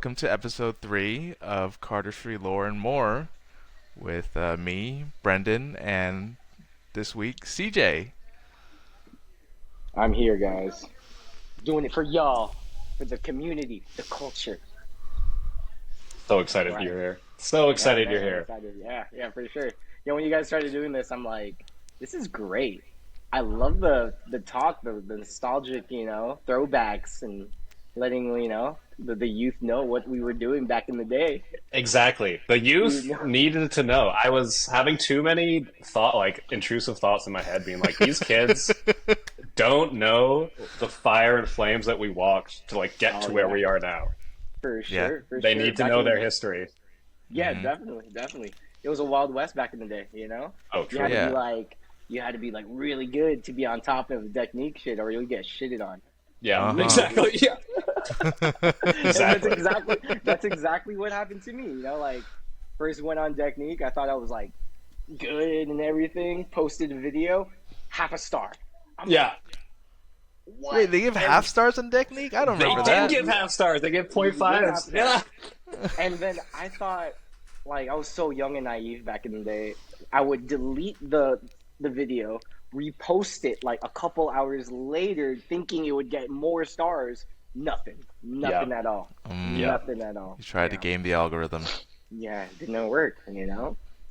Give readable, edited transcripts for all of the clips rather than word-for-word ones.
welcome to episode 3 of Cardistry Lore and More with me, Brendan, and this week, CJ. I'm here, guys. Doing it for y'all, for the community, the culture. So excited Right. you're here. So excited man, you're I'm here. excited. Yeah, for sure. When you guys started doing this, I'm like, this is great. I love the talk, the nostalgic, throwbacks and letting, the youth know what we were doing back in the day. Exactly. The youth You know? needed to know. I was having too many intrusive thoughts in my head, being like, these kids don't know the fire and flames that we walked to get to where we are now. For sure. They need to Back know in- their history. Yeah, definitely. It was a Wild West back in the day, Oh, You true. had to Yeah. be you had to be really good to be on top of the technique shit, or you'll get shitted on. Yeah, Uh-huh. exactly. Yeah. Exactly. Exactly. That's exactly what happened to me. First went on technique, I thought I was good and everything. Posted a video, half a star. I'm Yeah. what? Wait, they give half stars on technique? I don't They remember did that. give half stars. They give 0.5s. Yeah. Yeah. And then I thought, I was so young and naive back in the day. I would delete the video, repost it a couple hours later, thinking it would get more stars. Nothing at all. Yeah. Nothing at all. You tried to game the algorithm. Yeah, it didn't work.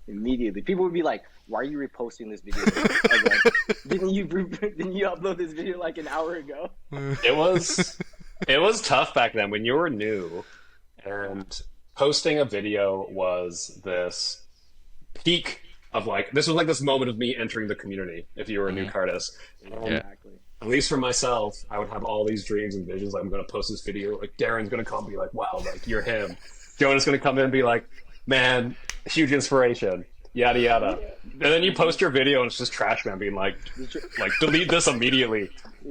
Immediately, people would be like, "Why are you reposting this video again? Didn't you upload this video an hour ago?" It was tough back then when you were new, and posting a video was this peak of this was this moment of me entering the community if you were a new cardist. Yeah. Exactly. At least for myself, I would have all these dreams and visions. I'm going to post this video. Darren's going to come and be like, wow, you're him. Jonah's going to come in and be like, man, huge inspiration. Yada, yada. And then you post your video and it's just Trash Man being like, delete this immediately.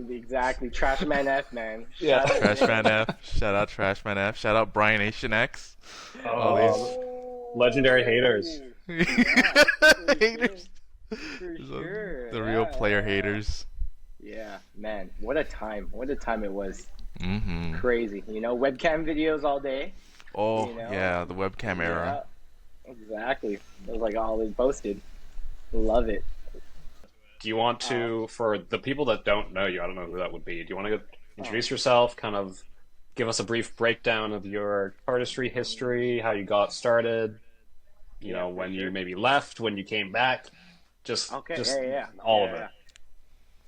Exactly. Trash Man F, man. Yeah. Trashman F. Shout out Trashman F. Shout out Brian Nation X. Oh, legendary haters. Haters. For sure. The real player haters. Yeah, man. What a time. What a time it was. Mm-hmm. Crazy. Webcam videos all day. Oh, yeah, the webcam era. Yeah, exactly. It was all they posted. Love it. Do you want to, for the people that don't know you, I don't know who that would be, do you want to introduce yourself, kind of give us a brief breakdown of your cardistry history, how you got started, when you maybe left, when you came back, just all of it.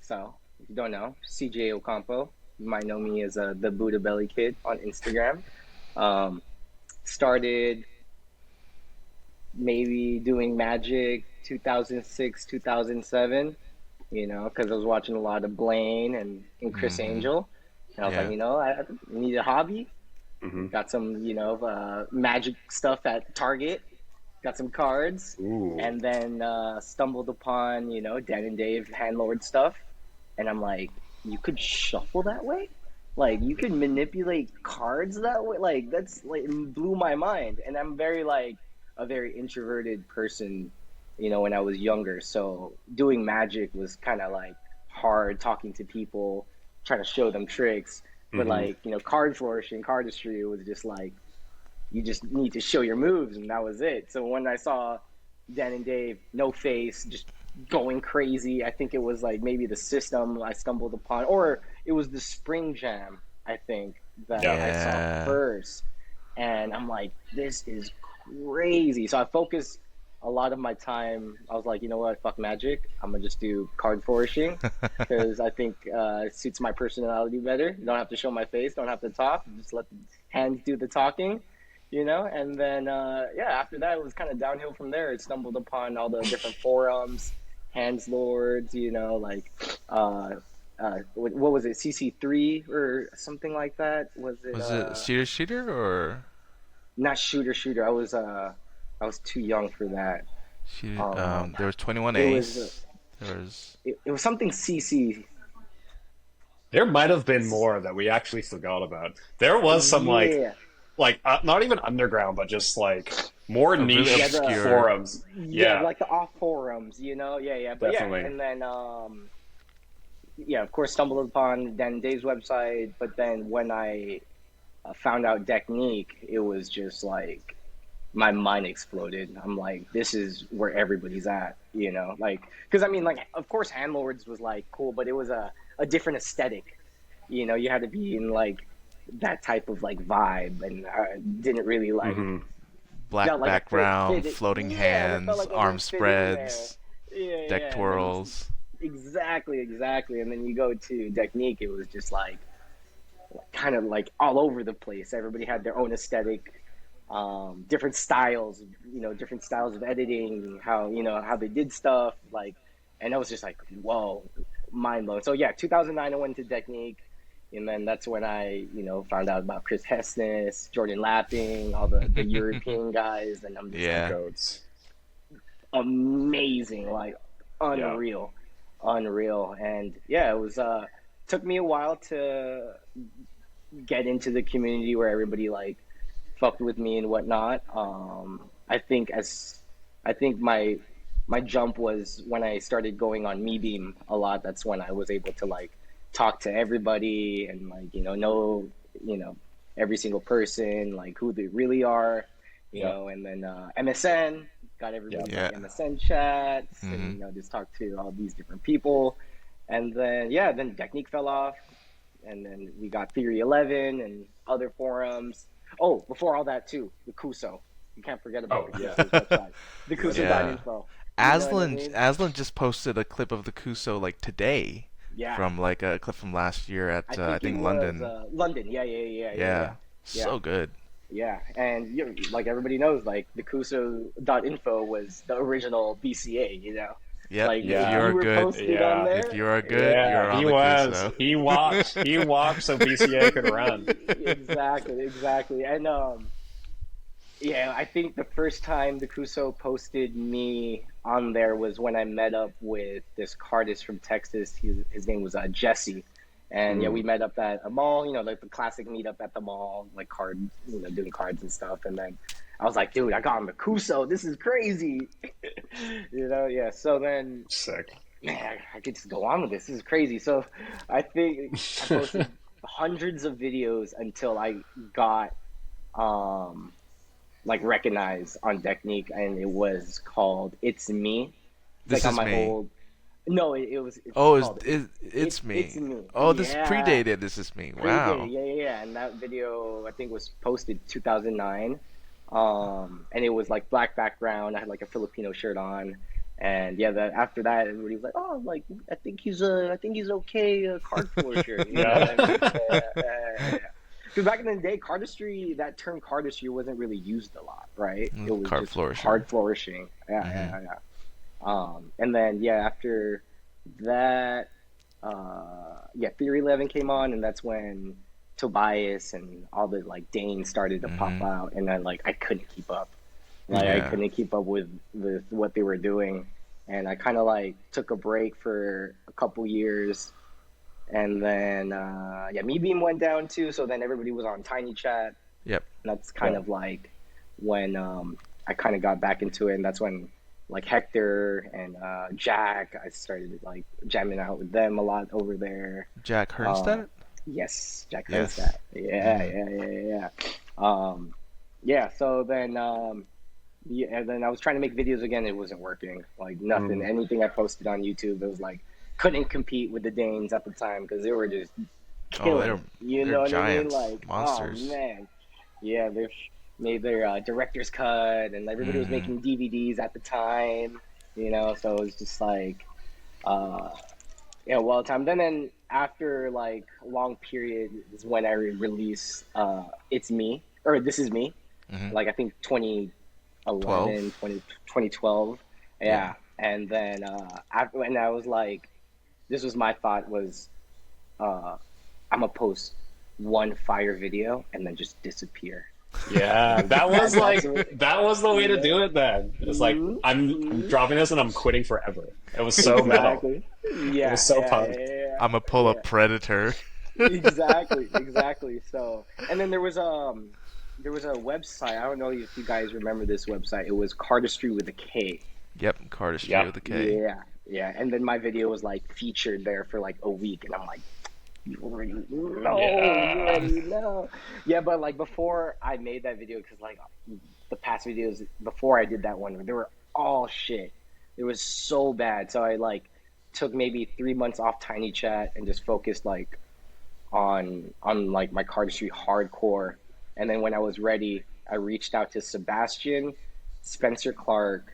So, if you don't know, CJ Ocampo. You might know me as the Buddha Belly Kid on Instagram. Started maybe doing magic 2006, 2007, because I was watching a lot of Blaine and Chris Angel. And I was I need a hobby. Mm-hmm. Got some, magic stuff at Target. Got some cards. Ooh. And then stumbled upon, Dan and Dave Handlord stuff. And I'm like, you could shuffle that way? You could manipulate cards that way? That's it blew my mind. And I'm very a very introverted person, when I was younger. So doing magic was kind of hard, talking to people, trying to show them tricks. But card flourishing, cardistry was just you just need to show your moves, and that was it. So when I saw Dan and Dave, no face, just going crazy, I think it was maybe the system I stumbled upon, or it was the Spring Jam, I think, that I saw first. And I'm like, this is crazy. So I focused a lot of my time. I was like, you know what, fuck magic. I'm gonna just do card flourishing because I think it suits my personality better. You don't have to show my face, don't have to talk, just let the hands do the talking. And then after that it was kind of downhill from there. It stumbled upon all the different forums, Hands Lords, what was it, CC3 or something like that? Was it Shooter or not Shooter? I was too young for that. There was 21 Ace. It was something CC. There might have been more that we actually forgot about. There was some not even underground, but just more niche really obscure forums. Yeah, the off forums, But definitely. And then of course, stumbled upon Dan and Dave's website. But then when I found out technique, it was just like my mind exploded. I'm like, this is where everybody's at, you know, like, because I mean, like, of course, Handlords was like cool, but it was a different aesthetic. You know, you had to be in like that type of like vibe, and I didn't really like Hmm. felt Black like background, it. floating Yeah, it felt hands, like it arm didn't fit in there. spreads, deck Yeah, and then twirls. exactly, and then you go to technique, it was just like kind of like all over the place. Everybody had their own aesthetic, different styles, you know, different styles of editing, how you know how they did stuff, like, and I was just like, whoa, mind blowing. So yeah, 2009 I went to technique, and then that's when I, you know, found out about Chris Hessness, Jordan Lapping, all the European guys, and I'm just like, Yeah. Goats. amazing, like Yeah. unreal, unreal, and yeah, it was took me a while to get into the community where everybody like fucked with me and whatnot. I think my jump was when I started going on MeBeam a lot. That's when I was able to like talk to everybody and like know you know every single person, like who they really are, you Yeah. know. And then MSN got Yeah. everybody's like Yeah. MSN chats, and Hmm. you know just talk to all these different people. And then yeah, then Technique fell off, and then we got Theory 11 and other forums. Oh, before all that too, the Kuso. You can't forget about Oh the yeah. Kuso's website, the Yeah. Kuso.info. You know what I Aslan mean? Aslan just posted a clip of the Kuso like today, Yeah, from like a clip from last year I at I think it think was London. London. Yeah. Yeah, So good. yeah. And you like everybody knows, like the Kuso.info was the original BCA. You know, Yep. like If if Yeah. you're you were good, posted on Yeah. if there, you're good, Yeah. you're on He the was. Kuso. He walked. He walked so BCA could run. exactly. And yeah, I think the first time the Kuso posted me on there was when I met up with this cardist from Texas. His name was Jesse, and yeah, Mm. we met up at a mall. You know, like the classic meetup at the mall, like cards, you know, doing cards and stuff. And then I was like, dude, I got on the Kuso. This is crazy. You know, yeah. So then, Sick. man, I could just go on with this. This is crazy. So I think I posted hundreds of videos until I got um like recognized on Technique, and it was called "It's Me." It's This like on is my me. old. No, it's Oh, called it's It's me. Me. Oh, this Yeah, predated. This is me. predated. Wow. Yeah. And that video I think was posted 2009. And it was like black background. I had like a Filipino shirt on. And yeah, that after that, everybody was like, "Oh, like I think he's okay, card flourisher." You know what I mean? Yeah. Yeah. Because back in the day, cardistry, that term cardistry wasn't really used a lot, right? It was Card just flourisher. card flourishing. Hmm. Yeah. And then yeah, after that, yeah, Theory 11 came on, and that's when Tobias and all the like Danes started to pop Hmm. out, and then like I couldn't keep up. Like I Yeah. couldn't keep up with what they were doing, and I kind of like took a break for a couple years, and then yeah, MeBeam went down too. So then everybody was on Tiny Chat. Yep. And that's kind Yeah. of like when I kind of got back into it, and that's when like Hector and Jack, I started like jamming out with them a lot over there. Jack Um, Hernstedt? yes, Jack Yes. Hernstadt. Yeah, Hmm. yeah. Yeah. So then, yeah, and then I was trying to make videos again. It wasn't working. Like nothing. Mm. Anything I posted on YouTube, it was like couldn't compete with the Danes at the time because they were just Oh, killing it. You they're know what I mean? giants, Like, oh monsters. man, yeah, they made their director's cut, and everybody was Hmm. making DVDs at the time. You know, so it was just like, uh, yeah, well, time. Then after like a long period is when I released "It's Me" or "This Is Me." Hmm. Like I think 2011, 12. 2012. Yeah. Yeah, and then after, and I was like, this was my thought was, uh, I'm gonna post one fire video and then just disappear. Yeah, that was That's like what, that was the way to yeah. do it then. It's like Mm-hmm. I'm dropping this and I'm quitting forever. It was so metal. Exactly. It was so punk. I'm a pull up Yeah. predator. Exactly. So, and then there was a website. I don't know if you guys remember this website. It was Cardistry with a K. Yep. Cardistry Yep. with a K. Yeah. And then my video was like featured there for like a week, and I'm like, You already know. You Yeah. already know. Yeah, but like before I made that video, because like the past videos before I did that one, they were all shit. It was so bad. So I like took maybe 3 months off Tiny Chat and just focused like on like my cardistry hardcore. And then when I was ready, I reached out to Sebastian, Spencer Clark,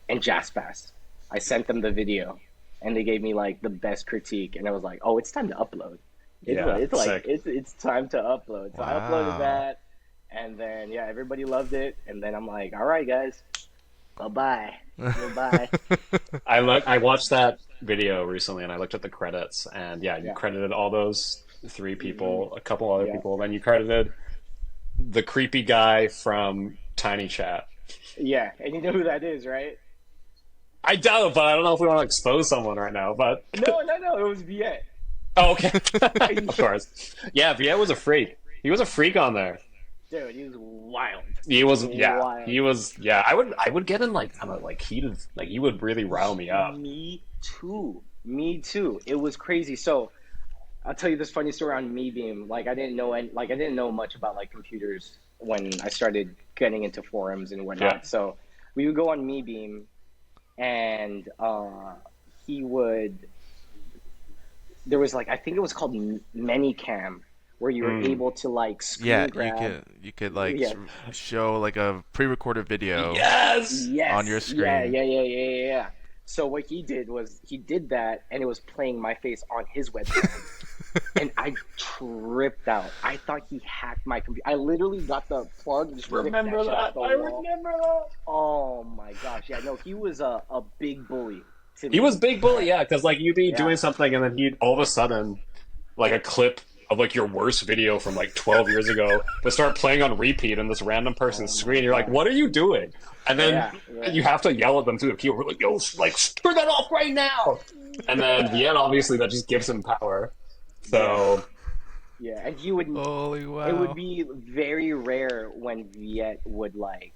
and Jaspas. I sent them the video, and they gave me like the best critique. And I was like, "Oh, it's time to upload. Yeah, sick. It's time to upload." So I uploaded Wow. that, and then yeah, everybody loved it. And then I'm like, "All right, guys, bye bye, goodbye." I watched that video recently and I looked at the credits and yeah, you Yeah, credited all those three hmm people, a couple other yeah, people, then you credited the creepy guy from Tiny Chat. yeah. And you know who that is, right? I doubt, but I don't know if we want to expose someone right now, but No, no, no. It was Viet. oh, okay. Of course. Yeah, Viet was a freak. He was a freak on there. Dude, he was wild, He was, yeah, wild. he was, yeah. I would get in like kind of like heated, like he would really rile me up. Me too. Me too. It was crazy. So I'll tell you this funny story on MeBeam. Like I didn't know much about like computers when I started getting into forums and Yeah. whatnot. So we would go on MeBeam, and he would. There was like I think it was called Manycam, where you were Mm. able to like Yeah, screen grab. you could like Yeah. show like a pre-recorded video Yes. on your Yes. Yeah. screen. Yeah. Yeah. Yeah. Yeah. Yeah. So what he did was he did that, and it was playing my face on his webcam. And I tripped out. I thought he hacked my computer. I literally got the plug and just ripped that Remember shit that? out the I wall. remember that. Oh my gosh. Yeah, no, he was a big bully to He was me. big bully, yeah, because like you'd be Yeah. doing something and then he'd all of a sudden like a clip of like your worst video from like 12 years ago would start playing on repeat on this random Oh person's my screen. You're like, gosh. what are you doing? And then Yeah. Yeah. you have to yell at them through the keyboard, like, yo, like, turn that off right now. And then Yeah. Viet, obviously, that just gives him power. Yeah. So, Yeah. And he would. Holy It would wow. be very rare when Viet would like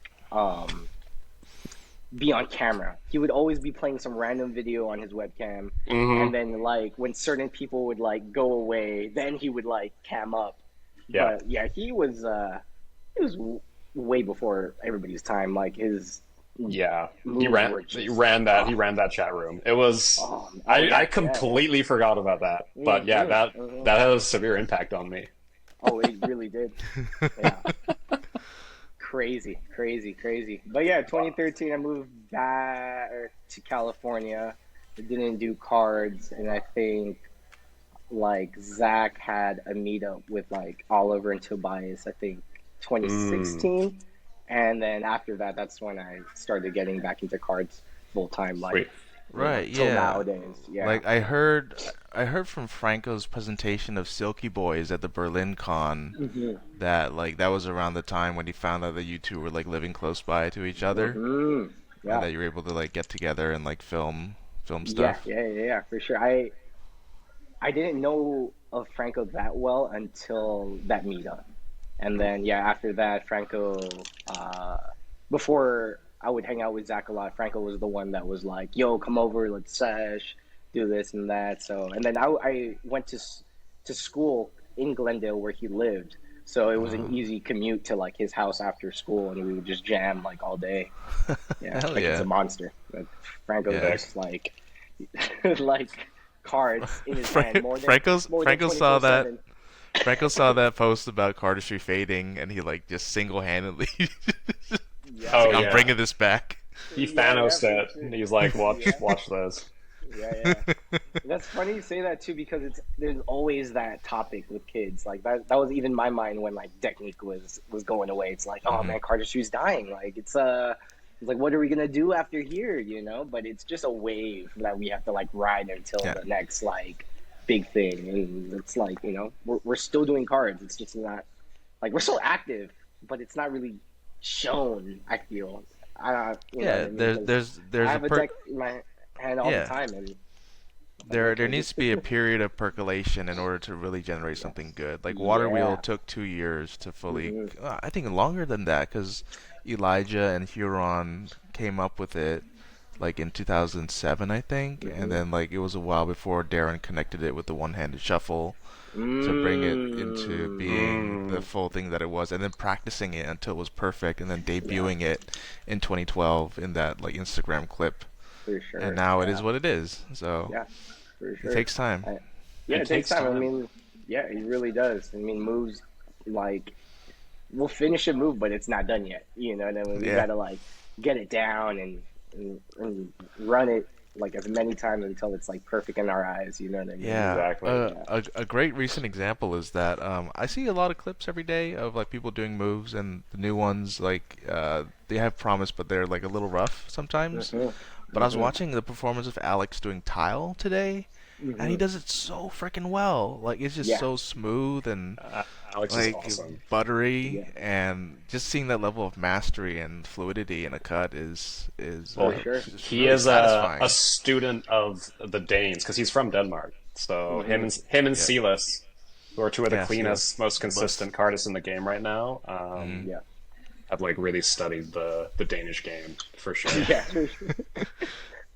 be on camera. He would always be playing some random video on his webcam, hmm and then like when certain people would like go away, then he would like cam up. yeah, But yeah, he was way before everybody's time. Like his yeah. moves were just He ran that chat room. It was, oh yeah, I yeah, yeah. completely forgot about that. But yeah, Hmm. that had a severe impact on me. Oh, it really did. Yeah. Crazy, crazy, crazy. But yeah, 2013, I moved back to California. I didn't do cards, and I think like Zach had a meetup with like Oliver and Tobias. I think Mm, 2016, and then after that, that's when I started getting back into cards full time, like sweet. Right, till yeah. nowadays. Yeah. Like I heard from Franco's presentation of Silky Boys at the Berlin Con Hmm. that like that was around the time when he found out that you two were like living close by to each other Hmm. and Yeah. that you were able to like get together and like film Yeah. stuff. Yeah. Yeah. Yeah. For sure. I didn't know of Franco that well until that meetup. And then, yeah, after that, Franco, uh, before I would hang out with Zach a lot, Franco was the one that was like, yo, come over, let's sesh, do this and that. So, and then I went to school in Glendale where he lived. So it was an Oh. easy commute to like his house after school, and we would just jam like all day. Yeah, Hell like he's yeah. a monster. But Franco's Yeah. just like, like cards in his hand more than Franco saw that 24/7. Franco saw that post about cardistry fading and he like just single-handedly Yeah, it's Oh like I'm yeah. bringing this back. He yeah, Thanos for it. sure. And he's like, Yeah, watch this. yeah. That's funny you say that too because there's always that topic with kids. Like that was even my mind when like technique was going away. It's like, oh Mhm. man, cardistry's dying. Like it's like what are we gonna do after here, you know? But it's just a wave that we have to like ride until Yeah. the next like big thing. And it's like, you know, we're still doing cards. It's just not like we're still active, but it's not really shown, I feel. You know what Yeah, I mean? 'Cause I there's a have a deck in my hand all the yeah. time, and There nothing needs changes. to be a period of percolation in order to really generate something Yes. good. Like Water Wheel Yeah. took 2 years to fully, Hmm. I think longer than that, because Elijah and Huron came up with it. like in 2007, I think, and Hmm. then like it was a while before Darren connected it with the one-handed shuffle to bring it into being the Mm. full thing that it was, and then practicing it until it was perfect, and then Yeah, debuting it in 2012 in that like Instagram clip, for and sure. now it Yeah, is what it is. So yeah, for it sure. takes time. I, yeah, It it takes takes time. I time. mean, yeah, it really does. I mean, moves like we'll finish a move, but it's not done yet. You know what I mean? We Yeah. gotta like get it down and run it like as many times until it's like perfect in our eyes. You know what I mean? Yeah, Exactly. Yeah. a great recent example is that I see a lot of clips every day of like people doing moves, and the new ones like they have promise, but they're like a little rough sometimes. Hmm. But I was Hmm. watching the performance of Alex doing tile today, and he Hmm. does it so freaking well. Like it's just Yeah. so smooth and Uh, Alex is like awesome. buttery, Yeah. and just seeing that level of mastery and fluidity in a cut is For Well, sure. just he really is a satisfying. student of the Danes because he's from Denmark. So Hmm. him and Yep. Silas, who are two of the Yeah, see cleanest, most the bus. consistent cardists in the game right now, Hmm. Yeah. have like really studied the Danish game for sure. Yeah. For sure.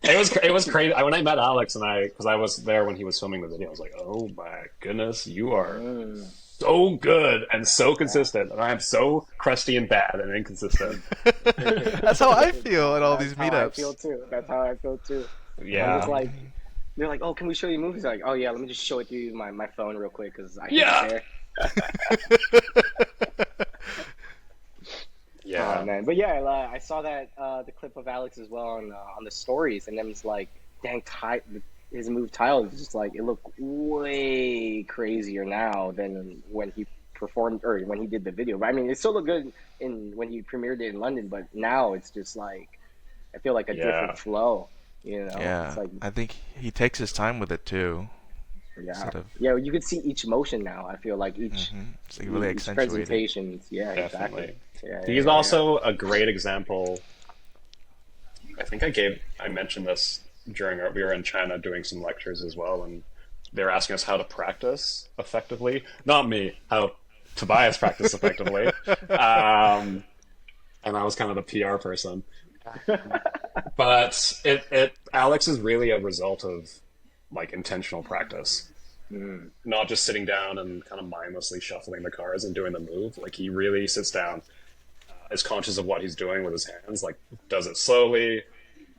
It was crazy. When I met Alex and because I was there when he was filming the video, I was like, oh my goodness, you are Mm. so good and so Yeah. consistent, and I am so crusty and bad and inconsistent. That's how I feel at all That's these how I feel meetups. too. That's how I feel too. I'm just Yeah, like, they're like, oh, can we show you movies? Like, oh yeah, let me just show it to you my phone real quick because I can yeah, share. Oh yeah. man, but yeah, I saw that the clip of Alex as well on the stories, and then it's like, dang, his move tile is just like it looked way crazier now than when he performed or when he did the video. But I mean, it still looked good in when he premiered it in London, but now it's just like I feel like a different Yeah. flow. You know, it's Yeah, like I think he takes his time with it too, yeah, instead of yeah. You could see each motion now. I feel like it's like really each accentuated. presentation. Yeah, exactly. Definitely. Yeah, He's yeah, yeah, also a great example. I think I mentioned this during we were in China doing some lectures as well, and they were asking us how to practice effectively. Not me, how Tobias practice effectively. Um, and I was kind of the PR person. But Alex is really a result of like intentional practice, yeah. Mm, not just sitting down and kind of mindlessly shuffling the cards and doing the move. Like he really sits down, is conscious of what he's doing with his hands, like does it slowly,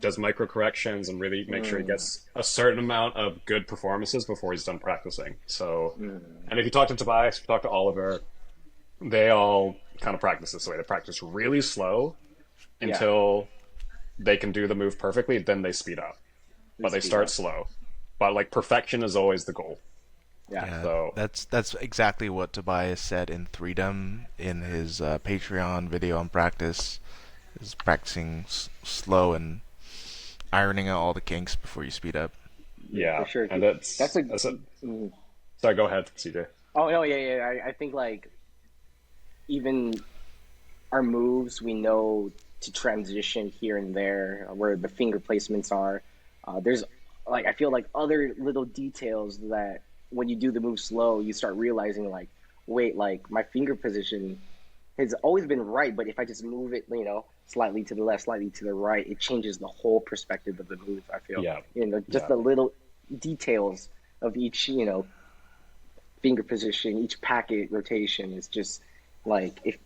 does micro corrections, and really make sure he mm, gets a certain amount of good performances before he's done practicing. So, mm. and if you talk to Tobias, if you talk to Oliver, they all kind of practice this way. They practice really slow Yeah, until they can do the move perfectly, then they speed up. we But they speed start up. slow. But like perfection is always the goal. Yeah. Yeah, So that's exactly what Tobias said in Freedom in his Patreon video on practice. Is practicing slow and ironing out all the kinks before you speed up. Yeah, for yeah, sure. and That's a. that's it. Mm. Sorry, go ahead, CJ. Oh no, yeah, yeah. I think like even our moves, we know to transition here and there where the finger placements are. There's like I feel like other little details that when you do the move slow, you start realizing like, wait, like my finger position has always been right, but if I just move it, slightly to the left, slightly to the right, it changes the whole perspective of the move. I feel, Yeah, just yeah. the little details of each, finger position, each packet rotation is just like if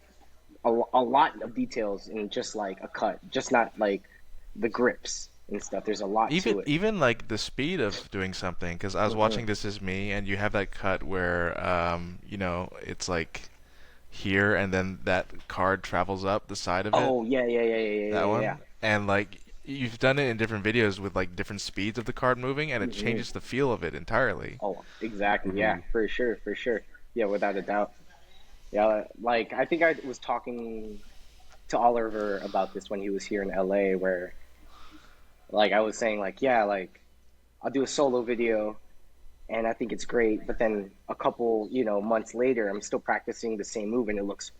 a lot of details in just like a cut, just not like the grips and stuff. There's a lot Even to it. even like the speed of doing something, because I was Hmm. watching This Is Me, and you have that cut where it's like here, and then that card travels up the side of it. Oh yeah, yeah, yeah, yeah, That yeah, yeah. one, and like you've done it in different videos with like different speeds of the card moving, and it Hmm. changes the feel of it entirely. Oh, exactly. Yeah, Hmm. for sure, for sure. Yeah, without a doubt. Yeah, like I think I was talking to Oliver about this when he was here in LA, where like I was saying like yeah, like I'll do a solo video and I think it's great. But then a couple, months later, I'm still practicing the same move, and it looks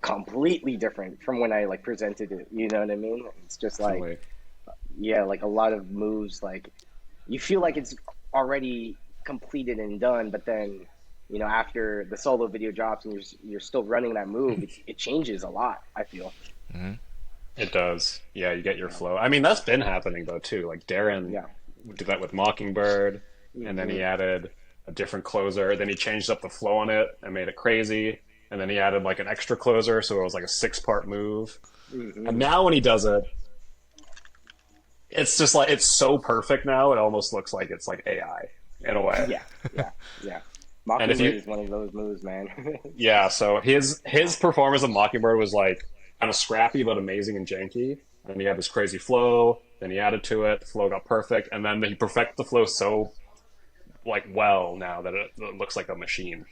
completely different from when I like presented it. You know what I mean? It's just like, Definitely. yeah, like a lot of moves, like you feel like it's already completed and done, but then, after the solo video drops and you're still running that move, it changes a lot. I feel. Hmm. It does. Yeah, you get your flow. I mean, that's been happening though too. Like Darren Yeah. did that with Mockingbird, and then Hmm. he added a different closer. Then he changed up the flow on it and made it crazy. And then he added like an extra closer, so it was like a six-part move. And Hmm. now when he does it, it's just like it's so perfect now. It almost looks like it's like AI in a way. Yeah, yeah, yeah. And if Mockingbird you is one of those moves, man. Yeah, so his performance of Mockingbird was like kind of scrappy but amazing and janky. And he had this crazy flow. Then he added to it. The flow got perfect, and then he perfected the flow so like well now that it looks like a machine.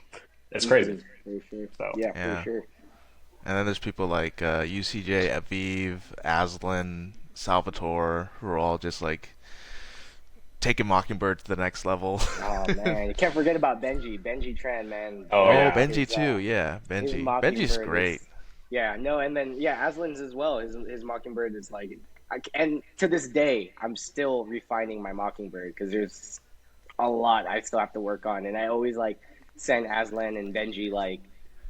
It's crazy. For sure. So Yeah, for Yeah. sure. And then there's people like UCJ, Aviv, Aslan, Salvatore, who are all just like taking Mockingbird to the next level. Oh man, you can't forget about Benji. Benji Tran, man. Oh, Oh, yeah. Benji His, too. Yeah, his Benji. Benji's Mockingbird great. is, yeah, no, and then yeah, Aslan's as well. His Mockingbird is like, and to this day, I'm still refining my Mockingbird because there's a lot I still have to work on, and I always like send Aslan and Benji like,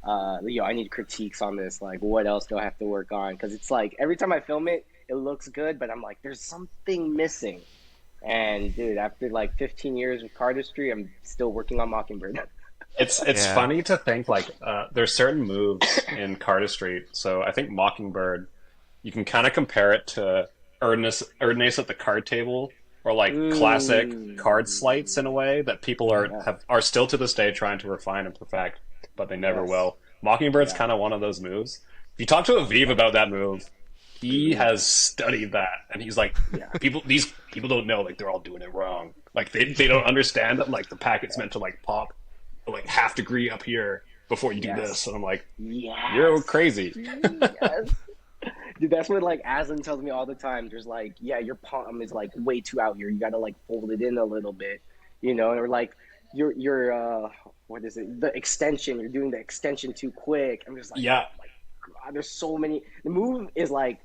I need critiques on this. Like, what else do I have to work on? Because it's like every time I film it, it looks good, but I'm like, there's something missing. And dude, after like 15 years of cardistry, I'm still working on Mockingbird. it's Yeah. funny to think like there's certain moves in Cardistry. So I think Mockingbird, you can kind of compare it to Erdnase at the card table, or like classic card slights in a way that people are still to this day trying to refine and perfect, but they never Yes. will. Mockingbird's Yeah. kind of one of those moves. If you talk to Aviv about that move, he has studied that, and he's like, Yeah. these people don't know, like they're all doing it wrong. Like they don't understand that like the packet's meant to like pop like half degree up here before you do Yes. this, and I'm like, Yes. you're crazy. Yes. Dude, that's what like Aslan tells me all the time. There's like, yeah, your palm is like way too out here. You gotta like fold it in a little bit, or like your what is it? The extension. You're doing the extension too quick. I'm just like, Yeah, oh my God, there's so many. The move is like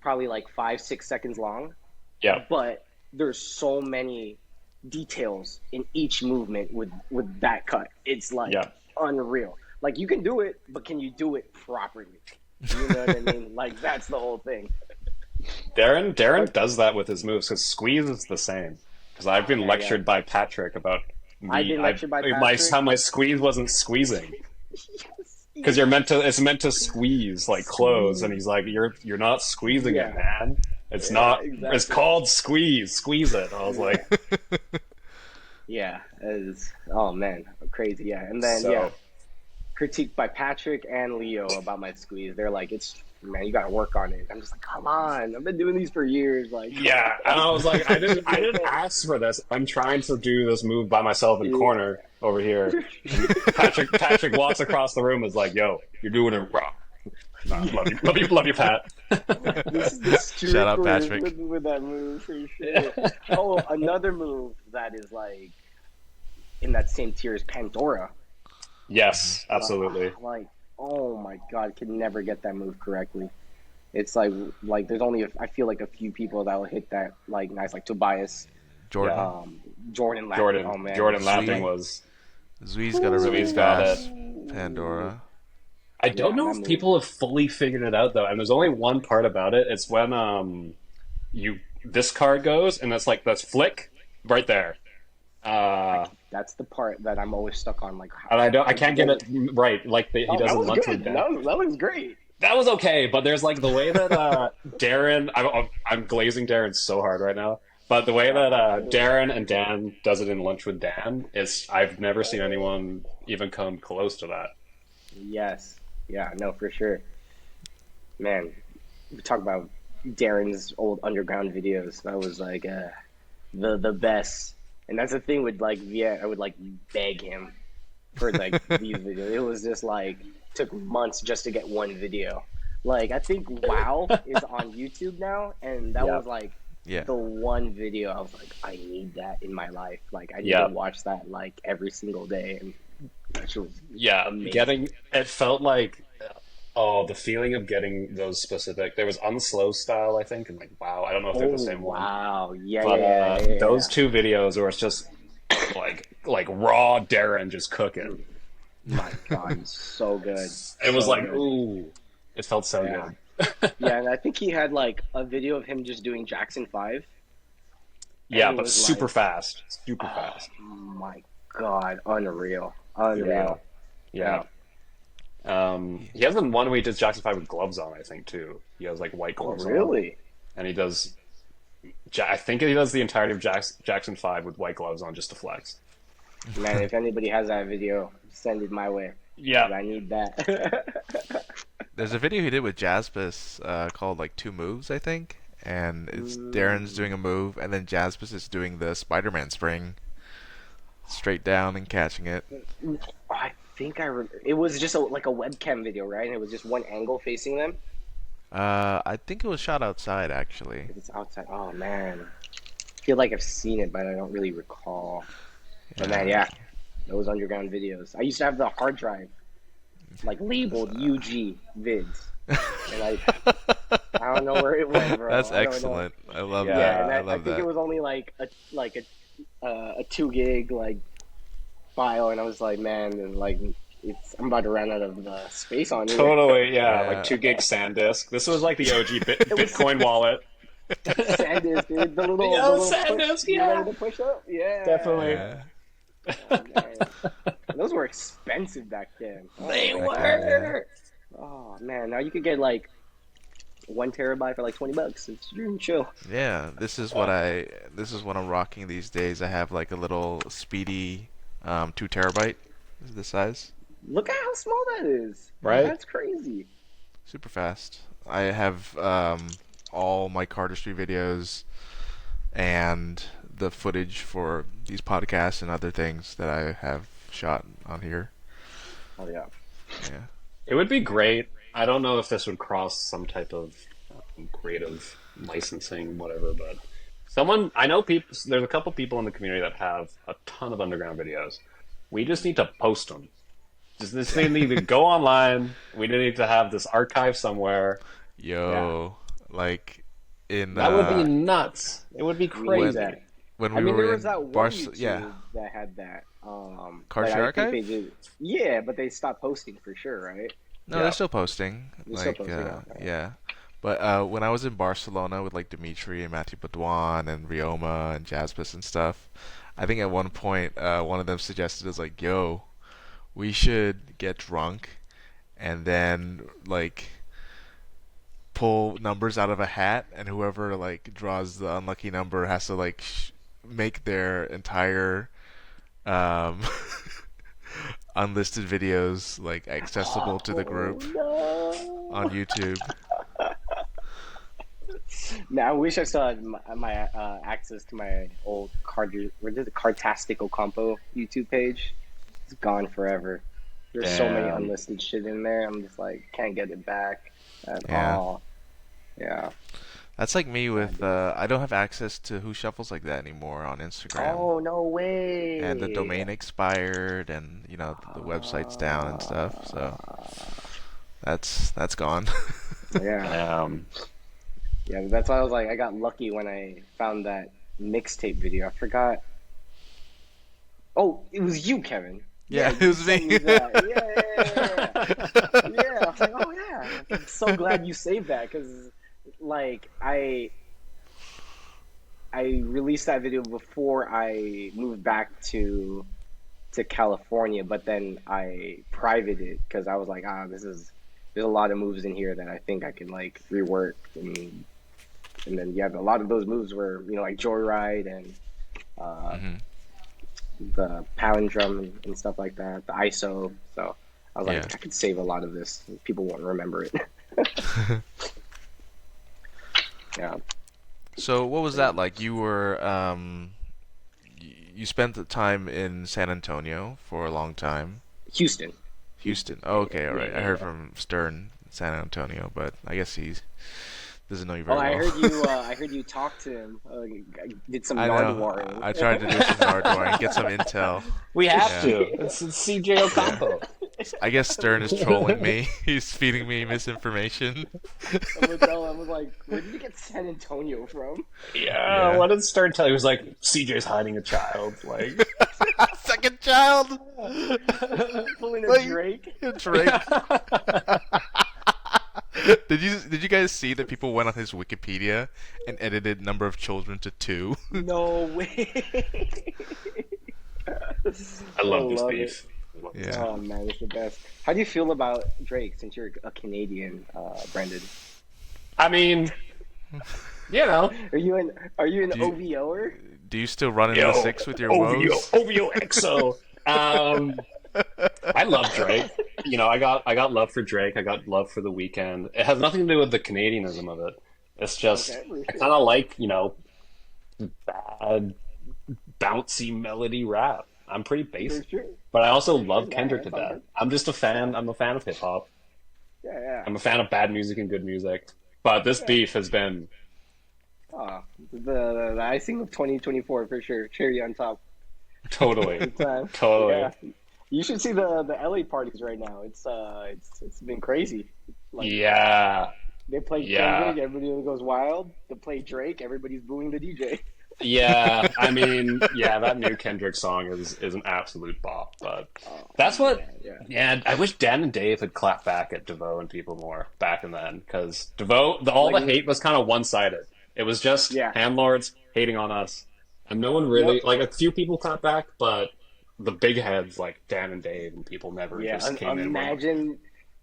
probably like 5-6 seconds long, yeah, but there's so many details in each movement with that cut. It's like yeah. unreal. Like you can do it, but can you do it properly? You know what I mean? Like that's the whole thing. Darren does that with his moves because squeeze is the same. Because I've been Yeah, lectured yeah. by Patrick about I've been lectured by my Patrick. how my squeeze wasn't squeezing. Because it's meant to squeeze like close, and he's like, you're not squeezing it, man. It's not. exactly. It's called squeeze. Squeeze it. I was like, Yeah, it's, oh man, crazy. Yeah, and then So- critiqued by Patrick and Leo about my squeeze. They're like, it's man, you got to work on it. I'm just like, come on, I've been doing these for years. Like, yeah. And I was like, I didn't ask for this. I'm trying to do this move by myself in corner over here. Patrick walks across the room. And is like, yo, you're doing it wrong. Nah, love you, Pat. This is the streak Shout out with- Patrick. with that move for sure. Oh, another move that is like in that same tier is Pandora. Yes, absolutely. Like, oh my God, can never get that move correctly. It's like there's only I feel like a few people that will hit that like nice, like Tobias, Jordan. Jordan Lappin. Oh man, Jordan Lapping Sweet. was. Zui's got a really Zui's got fast Pandora. I don't know that if move. people have fully figured it out though, and there's only one part about it. It's when this card goes, and that's flick right there. That's the part that I'm always stuck on. Like, And I can't get it right. Like he that doesn't was lunge good. with that. That was great. That was okay, but there's like the way that Darren. I'm glazing Darren so hard right now. But the way that Darren and Dan does it in Lunch with Dan is I've never seen anyone even come close to that. Yes. Yeah. No, for sure. Man, we talk about Darren's old underground videos. That was like the best. And that's the thing with like I would like beg him for like these videos. It was just like took months just to get one video. Like I think WoW is on YouTube now, and that was like Yeah. the one video I was like, I need that in my life. Like I need Yeah. to watch that like every single day, and that shit was Yeah, amazing. it felt like the feeling of getting those specific. There was Unslow style, I think, and like wow, I don't know if they're the same one. Wow, yeah, But yeah. those two videos where it's just like raw Darren just cooking. My God, it's so good. It was So like good. ooh, it felt so Yeah. Yeah, and I think he had like a video of him just doing Jackson 5, and Yeah, he but was super like, fast. Super "Oh fast. my God, unreal, Yeah. unreal." Yeah. Yeah. He has the one where he does Jackson 5 with gloves on, I think, too. He has like white Oh, gloves on. really? And he does, I think he does the entirety of Jackson 5 with white gloves on just to flex. Man, if anybody has that video, send it my way, Yeah. 'cause I need that. There's a video he did with Jaspis called like Two Moves, I think, and it's Darren's Mm. doing a move, and then Jaspis is doing the Spider-Man spring straight down and catching it. I think it was just like a webcam video, right? And it was just one angle facing them. I think it was shot outside actually. If it's outside, oh man, I feel like I've seen it, but I don't really recall. But man, Yeah. yeah, those underground videos. I used to have the hard drive like labeled UG vids, and I don't know where it went, bro. That's I don't know. excellent. I love Yeah. that. Yeah, and I I love think it that. was only like a 2 gig like file, and I was like, man, and like I'm about to run out of space on here. Totally, yeah. Like Yeah. 2 gig SanDisk. This was like the OG It was Bitcoin wallet. SanDisk, dude. The little, Yeah, the little SanDisk, push, you yeah. remember the push up? Yeah. Definitely. Yeah. Oh, man. Those were expensive back then. Oh, They my Back God. then, yeah. were. Oh man, now you could get like 1 terabyte for like $20. It's really chill. Yeah, this is what I'm rocking these days. I have like a little speedy 2 terabyte is the size. Look at how small that is. Right? That's crazy. Super fast. I have all my Cardistry videos and the footage for these podcasts and other things that I have shot on here. Oh yeah. Yeah. It would be great. I don't know if this would cross some type of creative licensing, whatever, but I know people, there's a couple people in the community that have a ton of underground videos. We just need to post them. Just this thing need to go online. We need to have this archive somewhere. Yo, like in That would be nuts. It would be We need crazy. that. when I we mean, were there was in that one Barcelona. YouTube Yeah, that had that. Cardistry but I Archive? think they did. Yeah, but they stopped posting for sure, right? no, Yeah. they're still posting. They're still Like, posting, okay. yeah. But when I was in Barcelona with like Dimitri and Matthew Baudouin and Rioma and Jaspis and stuff, I think at one point one of them suggested is like, "Yo, we should get drunk and then like pull numbers out of a hat, and whoever like draws the unlucky number has to like make their entire um, unlisted videos like accessible to the group Oh, no. on YouTube." Man, I wish I still had my access to my old Cardtastic Ocampo YouTube page. It's gone forever. There's so many Damn. unlisted shit in there. I'm just like, can't get it back at Yeah. all. Yeah. That's like me with I don't have access to Who Shuffles Like That anymore on Instagram. Oh, no way. And the domain expired, and you know the website's down and stuff. So that's gone. Yeah. Yeah, that's why I was like, I got lucky when I found that mixtape video. I forgot. Oh, it was you, Kevin. Yeah, it you was sent me. that. Yeah. Yeah, I was like, oh yeah. I'm so glad you saved that because, like, I released that video before I moved back to California, but then I privated it because I was like, there's a lot of moves in here that I think I can like rework, and then you have a lot of those moves where like Joyride and Mhm. the palindrome and stuff like that, the ISO. So I was like, Yeah. I could save a lot of this. People won't remember it. Yeah. So what was that like? You were you spent the time in San Antonio for a long time. Houston. Houston. Oh, okay, all right. I heard Yeah. from Stern San Antonio, but I guess he doesn't know you Oh, very well. I heard you talk to him. I did some I yard know. warring. I tried to do some yard warring, get some intel. We have Yeah. to. It's CJ Ocampo. I guess Stern is trolling me. He's feeding me misinformation. I would tell him, I was like, where did you get San Antonio from? Yeah, Yeah. what did Stern tell you? He was like, CJ's hiding a child. Like, Second child. Pulling a Like- Drake. Drake. Did you guys see that people went on his Wikipedia and edited number of children to 2? No way. I I love this love it. beef. I love this Yeah. Oh man, it's the best. How do you feel about Drake since you're a Canadian, Brendan? I mean, you know, Are you an Do you, OVOer? do you still run in the yo, six with your OVO, woes? OVO XO. I love Drake. I got love for Drake. I got love for The Weeknd. It has nothing to do with the Canadianism of it. It's just Okay, for I sure. kind of like bad bouncy melody rap. I'm pretty For basic, sure. but I also For sure. love Yeah, Kendrick to that's all death. good. I'm just a fan. I'm a fan of hip hop. Yeah, yeah, I'm a fan of bad music and good music. But this yeah. beef has been Oh, the icing of 2024 for sure. Cherry on top. totally, Good time. totally. Yeah. You should see the LA parties right now. It's been crazy. Like Yeah, they play yeah. Kendrick, everybody goes wild. They play Drake, everybody's booing the DJ. Yeah, I mean, yeah, that new Kendrick song is an absolute bop. But Oh that's what, man, yeah. yeah. I wish Dan and Dave had clapped back at DeVoe and people more back in then, because DeVoe, all Like the hate was kind of one sided. It was just yeah. handlords hating on us, and no one Yep. really like a few people clapped back, but the big heads like Dan and Dave and people never Yeah. just came in. And were like,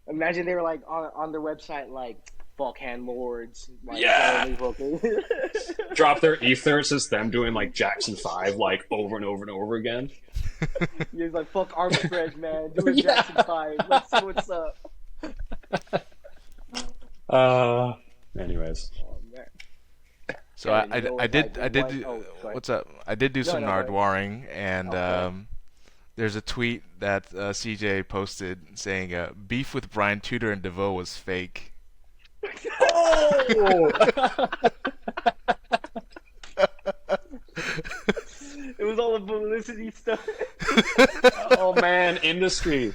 Imagine they were like on their website like fuck handlords, like yeah, only fucking drop their ether. It's just them doing like Jackson 5 like over and over and over again. He's like fuck arbitrage, man. Do a Yeah. Jackson 5. Let's see what's up. Anyways. Oh man. So Kevin, you know I what did like I did what do, oh go ahead. what's up? I did do No, some no, go ahead. Nardwaring, and Okay. there's a tweet that CJ posted saying beef with Brian Tudor and DeVoe was fake. Oh! It was all the publicity stuff. Oh man, industry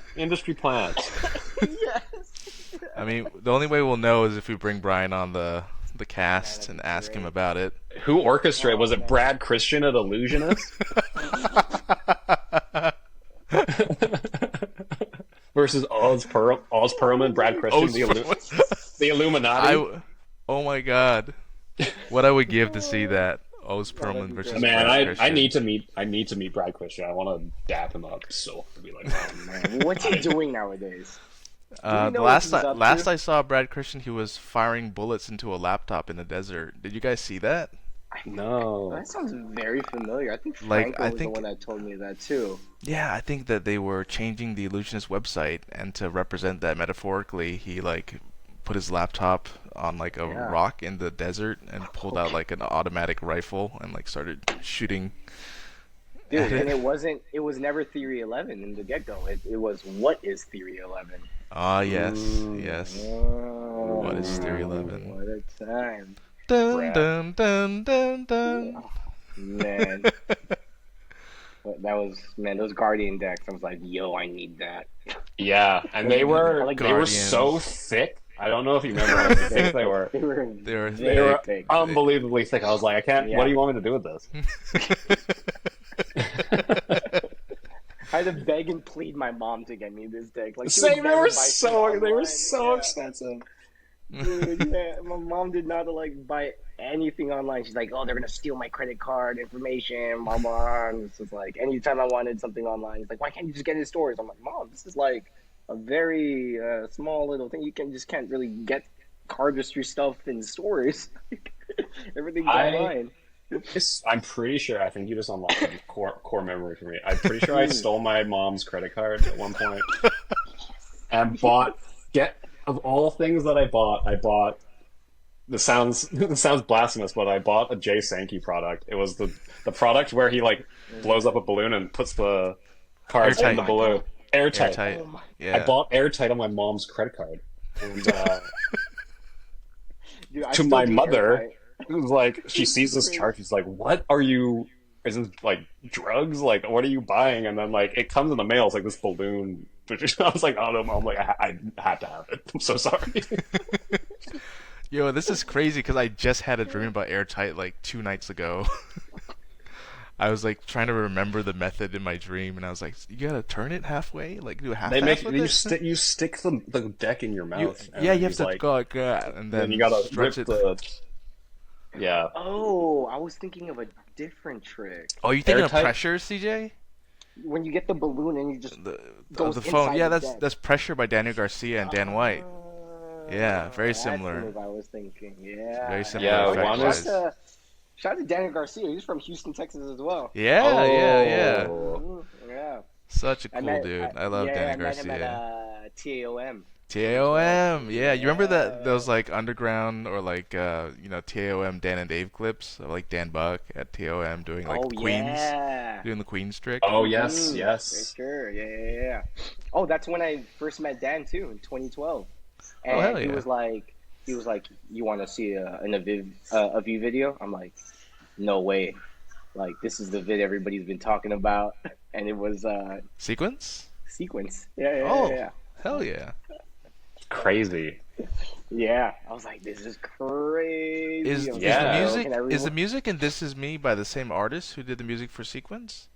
plants. Yes. I mean, the only way we'll know is if we bring Brian on the Man, cast that'd and be ask him great. about it. Who orchestrated? Oh Was it man. Brad Christian at Illusionist versus Oz Perlman, Brad Oh, Christian, the Illuminati? oh my God, what I would give to see that Oz Oh, that'd Perlman be versus great. Man, Brad I Christian. need to meet Brad Christian. I want to dap him up so to be like, Oh man, what's he doing nowadays? Do we The know what he's up last to? I saw Brad Christian, he was firing bullets into a laptop in the desert. Did you guys see that? no. That sounds very familiar. I think Like, Franco I was the think, one that told me that too. yeah, I think that they were changing the Illusionist website, and to represent that metaphorically, he like put his laptop on like a Yeah. rock in the desert and pulled out like an automatic rifle and like started shooting Dude, at and it. it was never Theory 11 in the get-go. It was what is Theory 11? Ah, yes, Mm. yes. Oh, What is Theory 11? what a time. Dun Brad. dun dun dun dun. Oh, man. But that was, man, those Guardian decks, I was like, yo, I need that. Yeah, and I like they were Guardians. so thick. I don't know if you remember how thick they were. They were They were They were thick. unbelievably thick. I was like, I can't. Yeah. What do you want me to do with this? I had to beg and plead my mom to get me this deck. Like, she would Same. They never were buy shit so. They were online. so Yeah. expensive. Dude, yeah, my mom did not like buy anything online. She's like, "Oh, they're gonna steal my credit card information." Blah blah. And it's just like anytime I wanted something online, it's like, "Why can't you just get it in stores?" I'm like, "Mom, this is like a very small little thing. You can't really get cardistry stuff in stores. Everything's online." I'm pretty sure. I think you just unlocked a core memory for me. I'm pretty sure I stole my mom's credit card at one point and bought. Of all things that I bought. This sounds blasphemous, but I bought a Jay Sankey product. It was the product where he like blows up a balloon and puts the cards in Airtight. the balloon. Airtight. Airtight. Oh my- Yeah. I bought Airtight on my mom's credit card. And Dude, I to still my do mother, Airtight. it was like she sees this chart. She's like, "What are you? Is this like drugs? Like, what are you buying?" And then like it comes in the mail. It's like this balloon. I was like, "Oh no, mom! Like I had to have it. I'm so sorry." Yo, this is crazy because I just had a dream about Airtight like 2 nights ago. I was like trying to remember the method in my dream, and I was like, you gotta turn it halfway, like do a They half-ass make with you it. stick the deck in your You mouth, and yeah, then you you have to like go like that, and then you then gotta stretch rip it. the yeah Oh, I was thinking of a different trick. Oh, you thinking of airtight. pressure, CJ? When you get the balloon and you just The goes the phone. inside Yeah, the that's deck. that's pressure by Daniel Garcia and Dan White. Yeah, very That's the similar. move I was thinking. Very Yeah, similar yeah. Yeah, Oh yeah, effect one is wise. shout out to Daniel Garcia. He's from Houston, Texas as well. Yeah, yeah, yeah. oh Yeah. Such a I cool met, dude. I love yeah, yeah, Danny I met him at Garcia. TAOM 2012. TAOM. Yeah, you remember that Yeah. those like underground or like TAOM Dan and Dave clips of like Dan Buck at TAOM doing like Oh the Queens, yeah. doing the Queens trick. oh yes For yes. sure. Yeah, yeah, yeah. Oh, that's when I first met Dan too in 2012, Oh and hell yeah. he was like, you want to see a Aviv video? I'm like, no way. Like this is the vid everybody's been talking about, and it was Sequence? sequence. Yeah, yeah, yeah, Oh, yeah. hell yeah. Crazy. Yeah, I was like, this is crazy. I was like, Yeah. yo, can Is the everyone? music in This Is Me by the same artist who did the music for Sequence?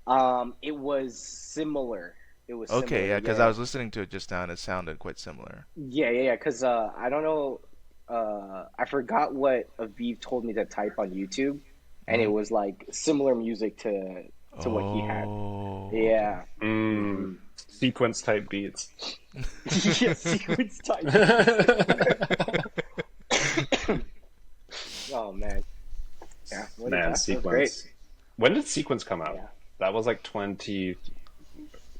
It was similar. It was Okay, similar. yeah, because I Yeah, was listening to it just now and it sounded quite similar. yeah, yeah, yeah. Cause I don't know. I forgot what Aviv told me to type on YouTube, and it Hmm. was like similar music to what he had. Oh, okay. Yeah. Mm, Hmm. sequence type beats. Yeah, sequence type. Oh man. Yeah. What a Man, blast. That was great. sequence. When did sequence come out? Yeah. That was like 20.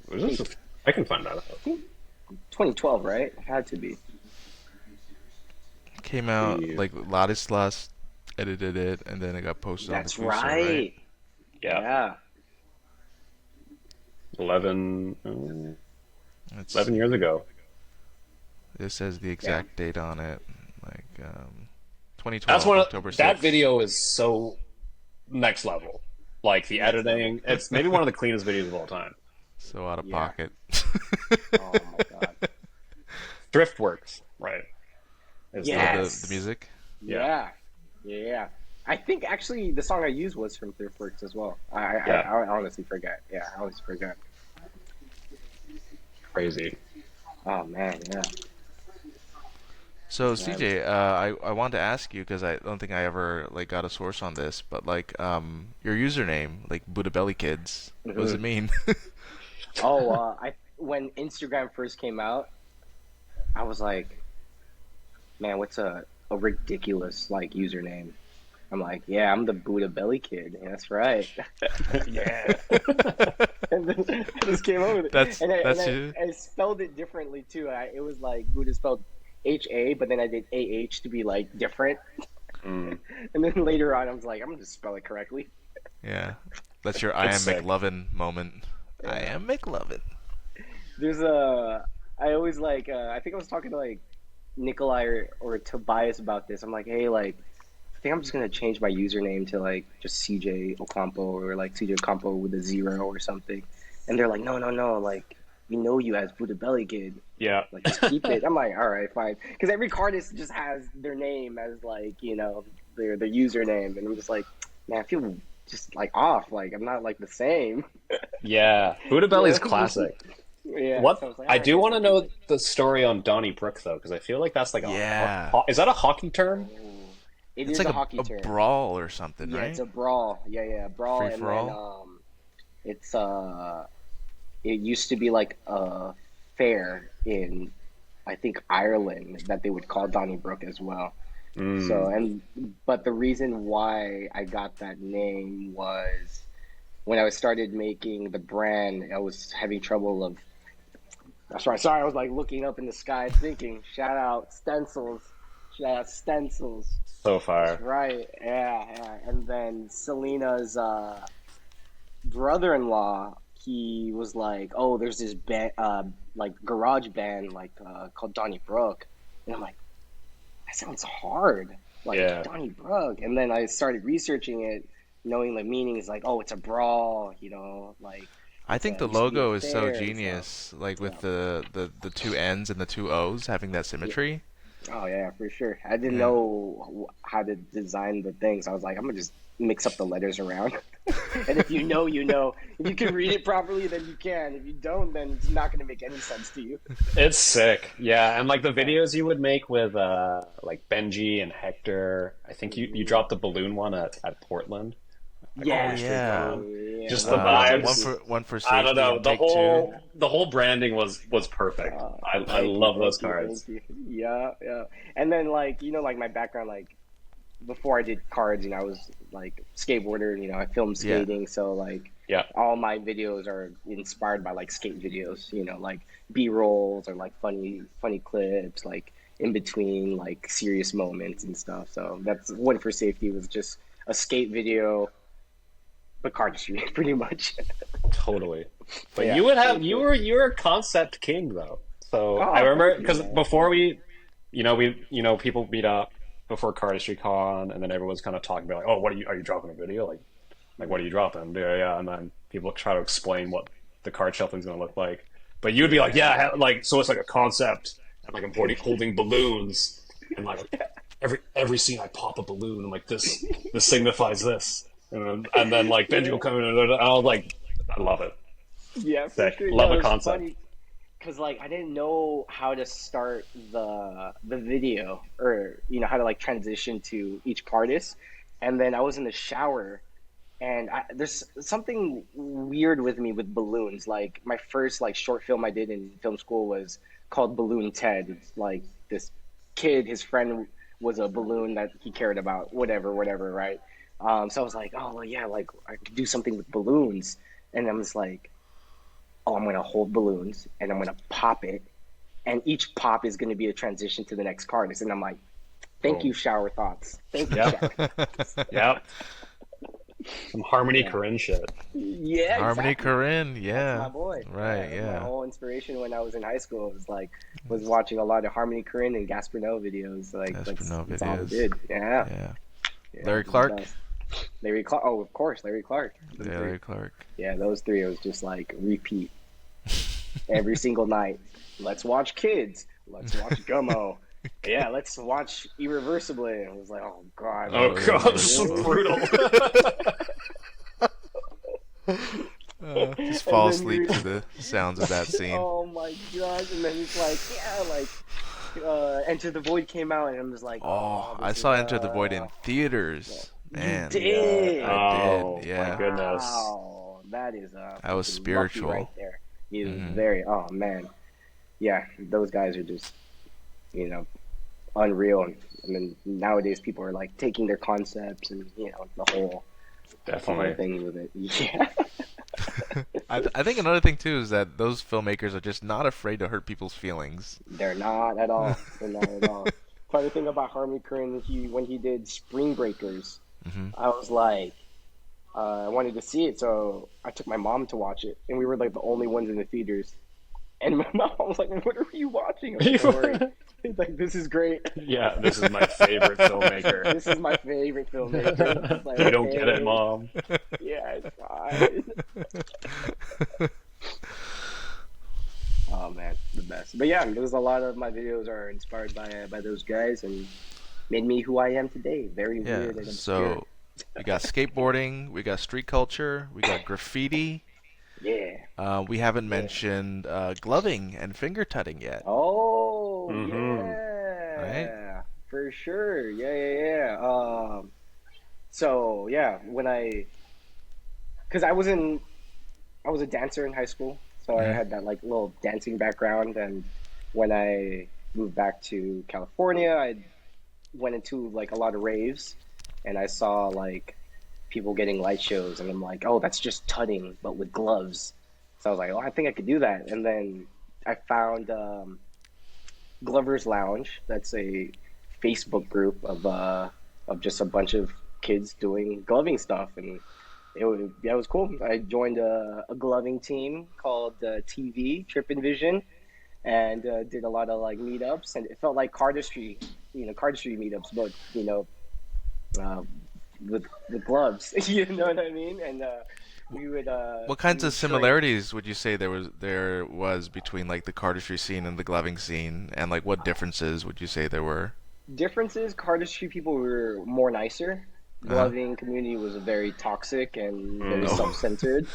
Was this? I can find that out. 2012, right? Had to be. Came out The- like Ladislas edited it and then it got posted on the That's Fuso, right? right. Yeah, Yeah. 11, It's 11 years ago. it says the Yeah. exact date on it, like That's 2012, one October of that 6th. video is so next level. Like the Next level. editing, it's maybe one of the cleanest videos of all time. So out of Yeah. pocket. Oh my god. Thriftworks, right? Is Yeah. Oh, Yes. the music. Yeah. Yeah. I think actually the song I used was from Thriftworks as well. Yeah. I honestly forget. Yeah, I always forget. crazy. Oh man, yeah. So Yeah. CJ, I want to ask you because I don't think I ever like got a source on this, but like your username, like Buddha Belly Kids, what does it mean? Oh, I when Instagram first came out, I was like, man, what's a ridiculous like username? I'm like, yeah, I'm the Buddha Belly Kid. Yeah, that's right. Yeah. And then I just came up with it. That's you. I spelled it differently too. It was like Buddha spelled HA, but then I did AH to be like different. Mm, And then later on, I was like, I'm gonna just spell it correctly. Yeah, that's your I am it's sick. McLovin moment. I Yeah. am McLovin. There's I always like, I think I was talking to like Nikolai or Tobias about this. I'm like, hey, like, I think I'm just gonna change my username to like just CJ Ocampo or like CJ Ocampo with a 0 or something. And they're like, no, no, no, like we know you as Buddha Belly Kid. Yeah. Like just keep it. I'm like, all right, fine, because every cardist just has their name as like their username, and I'm just like, man, I feel just like off. Like I'm not like the same. Yeah. Buddha Belly's Yeah. classic. Yeah. What So I was like, I all right, do want to that's know the story on Donnie Brook though, because I feel like that's like Yeah. is that a hockey term? cool. It It's is like a hockey term. brawl or something, Yeah, right? it's a brawl. Yeah, yeah, brawl, Free and for then all? it's it used to be like a fair in I think Ireland that they would call Donnybrook as well. Mm. So but the reason why I got that name was when I started making the brand, I was having trouble of. That's right. Sorry, I was like looking up in the sky, thinking, "Shout out stencils, shout out stencils." So far. Right. Yeah, yeah. And then Selena's brother-in-law, he was like, "Oh, there's this band, like garage band, like called Donnybrook," and I'm like, "That sounds hard, like Yeah. Donnybrook." And then I started researching it, knowing the meaning is like, "Oh, it's a brawl," like I think the used to be a logo is so fair and stuff. genius, like with Yeah. the two N's and the two O's having that symmetry. Oh yeah, for sure. I didn't Yeah. know how to design the things. I was like, I'm gonna just mix up the letters around. And if you know, you know. If you can read it properly, then you can. If you don't, then it's not gonna make any sense to you. It's sick. Yeah, and like the Yeah. videos you would make with like Benji and Hector. I think you Mhm. dropped the balloon one at Portland, at Oh Yeah, Cardistry yeah. Con. yeah, Just one the for One vibes. safety. for one for I don't safety know. and take two. The whole branding was perfect. I love those Thank you, cards. thank you. Yeah, yeah. And then like like my background, like before I did cards, I was like skateboarder. I filmed Yeah. skating, so like Yeah, all my videos are inspired by like skate videos. Like B rolls or like funny clips, like in between like serious moments and stuff. So that's one for safety was just a skate video, but cardistry pretty much. totally. But Yeah, for you sure. were a concept king though. So I Oh, remember thank you, because man. before people meet up before Cardistry Con, and then everyone's kind of talking about like, oh, are you dropping a video? Like what are you dropping? Yeah, yeah, and then people try to explain what the card shuffling is going to look like. But you'd be like, Yeah. yeah, like so it's like a concept, and like I'm holding balloons, and like every scene I pop a balloon, and like this signifies this, and then like Benji will Yeah. come in, and I was like, I love it, Yeah, for sick, sure. love No, a it's concept. funny because like I didn't know how to start the video or how to like transition to each artist, and then I was in the shower and there's something weird with me with balloons. Like my first like short film I did in film school was called Balloon Ted. It's like this kid, his friend was a balloon that he cared about, whatever, right? So I was like, oh well, yeah, like I could do something with balloons, and I'm just like, oh, I'm gonna hold balloons and I'm gonna pop it, and each pop is gonna be a transition to the next card. And I'm like, thank you, Boom. shower thoughts. Thank you, Yep, shower thoughts. yep. Some Harmony Yeah. Korine shit. Yeah, Harmony exactly. Korine, That's my yeah. boy. Right, Yeah, my yeah. whole inspiration when I was in high school was watching a lot of Harmony Korine and Gasparino videos. Like Espino that's all we videos. did. Yeah, Yeah. yeah, Larry it was the Clark? best. Larry Clark. Oh, of course, Larry Clark. Those Yeah, three. Larry Clark. Yeah, those three. It was just like repeat every single night. Let's watch Kids. Let's watch Gummo. Yeah, let's watch Irreversibly. I was like, oh god, Oh Oh, like god, this is so really? irreversible. brutal. Just And fall then asleep you to the sounds of that scene. oh my gosh! And then he's like, yeah, like Enter the Void came out, and I'm just like, Oh, oh, I this is saw Enter the Void in yeah. theaters. You Man, I did. did. Oh my Yeah. goodness. Wow, that is I was fucking lucky right spiritual. there. He is Hmm. very. Oh man, yeah, those guys are just you know unreal. I mean, nowadays people are like taking their concepts and the whole Definitely. thing with it. Yeah. I think another thing too is that those filmmakers are just not afraid to hurt people's feelings. They're not at all. They're not at all. Funny thing about Harmony Korine, when he did Spring Breakers, Hmm. I was like, I wanted to see it, so I took my mom to watch it, and we were like the only ones in the theaters. And my mom was like, "What are you watching?" I was like, "Don't worry." He's like, "This is great. Yeah, this is my favorite filmmaker. This is my favorite filmmaker." I was like, You don't get it, "Okay, mom. yeah, it's fine." Oh man, the best. But yeah, there's a lot of my videos are inspired by those guys and made me who I am today. Very Yeah. weird and obscure. So we got skateboarding, we got street culture, we got graffiti. Yeah. We haven't Yeah. mentioned gloving and finger tutting yet, Oh Hmm. right? yeah, for sure. Yeah. So yeah, because I was a dancer in high school, so I Hmm. had that like little dancing background, and when I moved back to California, I went into like a lot of raves, and I saw like people getting light shows, and I'm like, oh, that's just tutting, but with gloves. So I was like, oh, I think I could do that, and then I found Glover's Lounge. That's a Facebook group of just a bunch of kids doing gloving stuff, and it was cool. I joined a gloving team called TV Trip and Vision, and did a lot of like meetups, and it felt like cardistry, cardistry meetups, but uh, with gloves. You know what I mean? And we would What we kinds of would train. similarities would you say there was between like the cardistry scene and the gloving scene, and like what differences would you say there were? Differences, cardistry people were more nicer. Uh-huh. Gloving community was very toxic and very Mm, Oh. self-centered.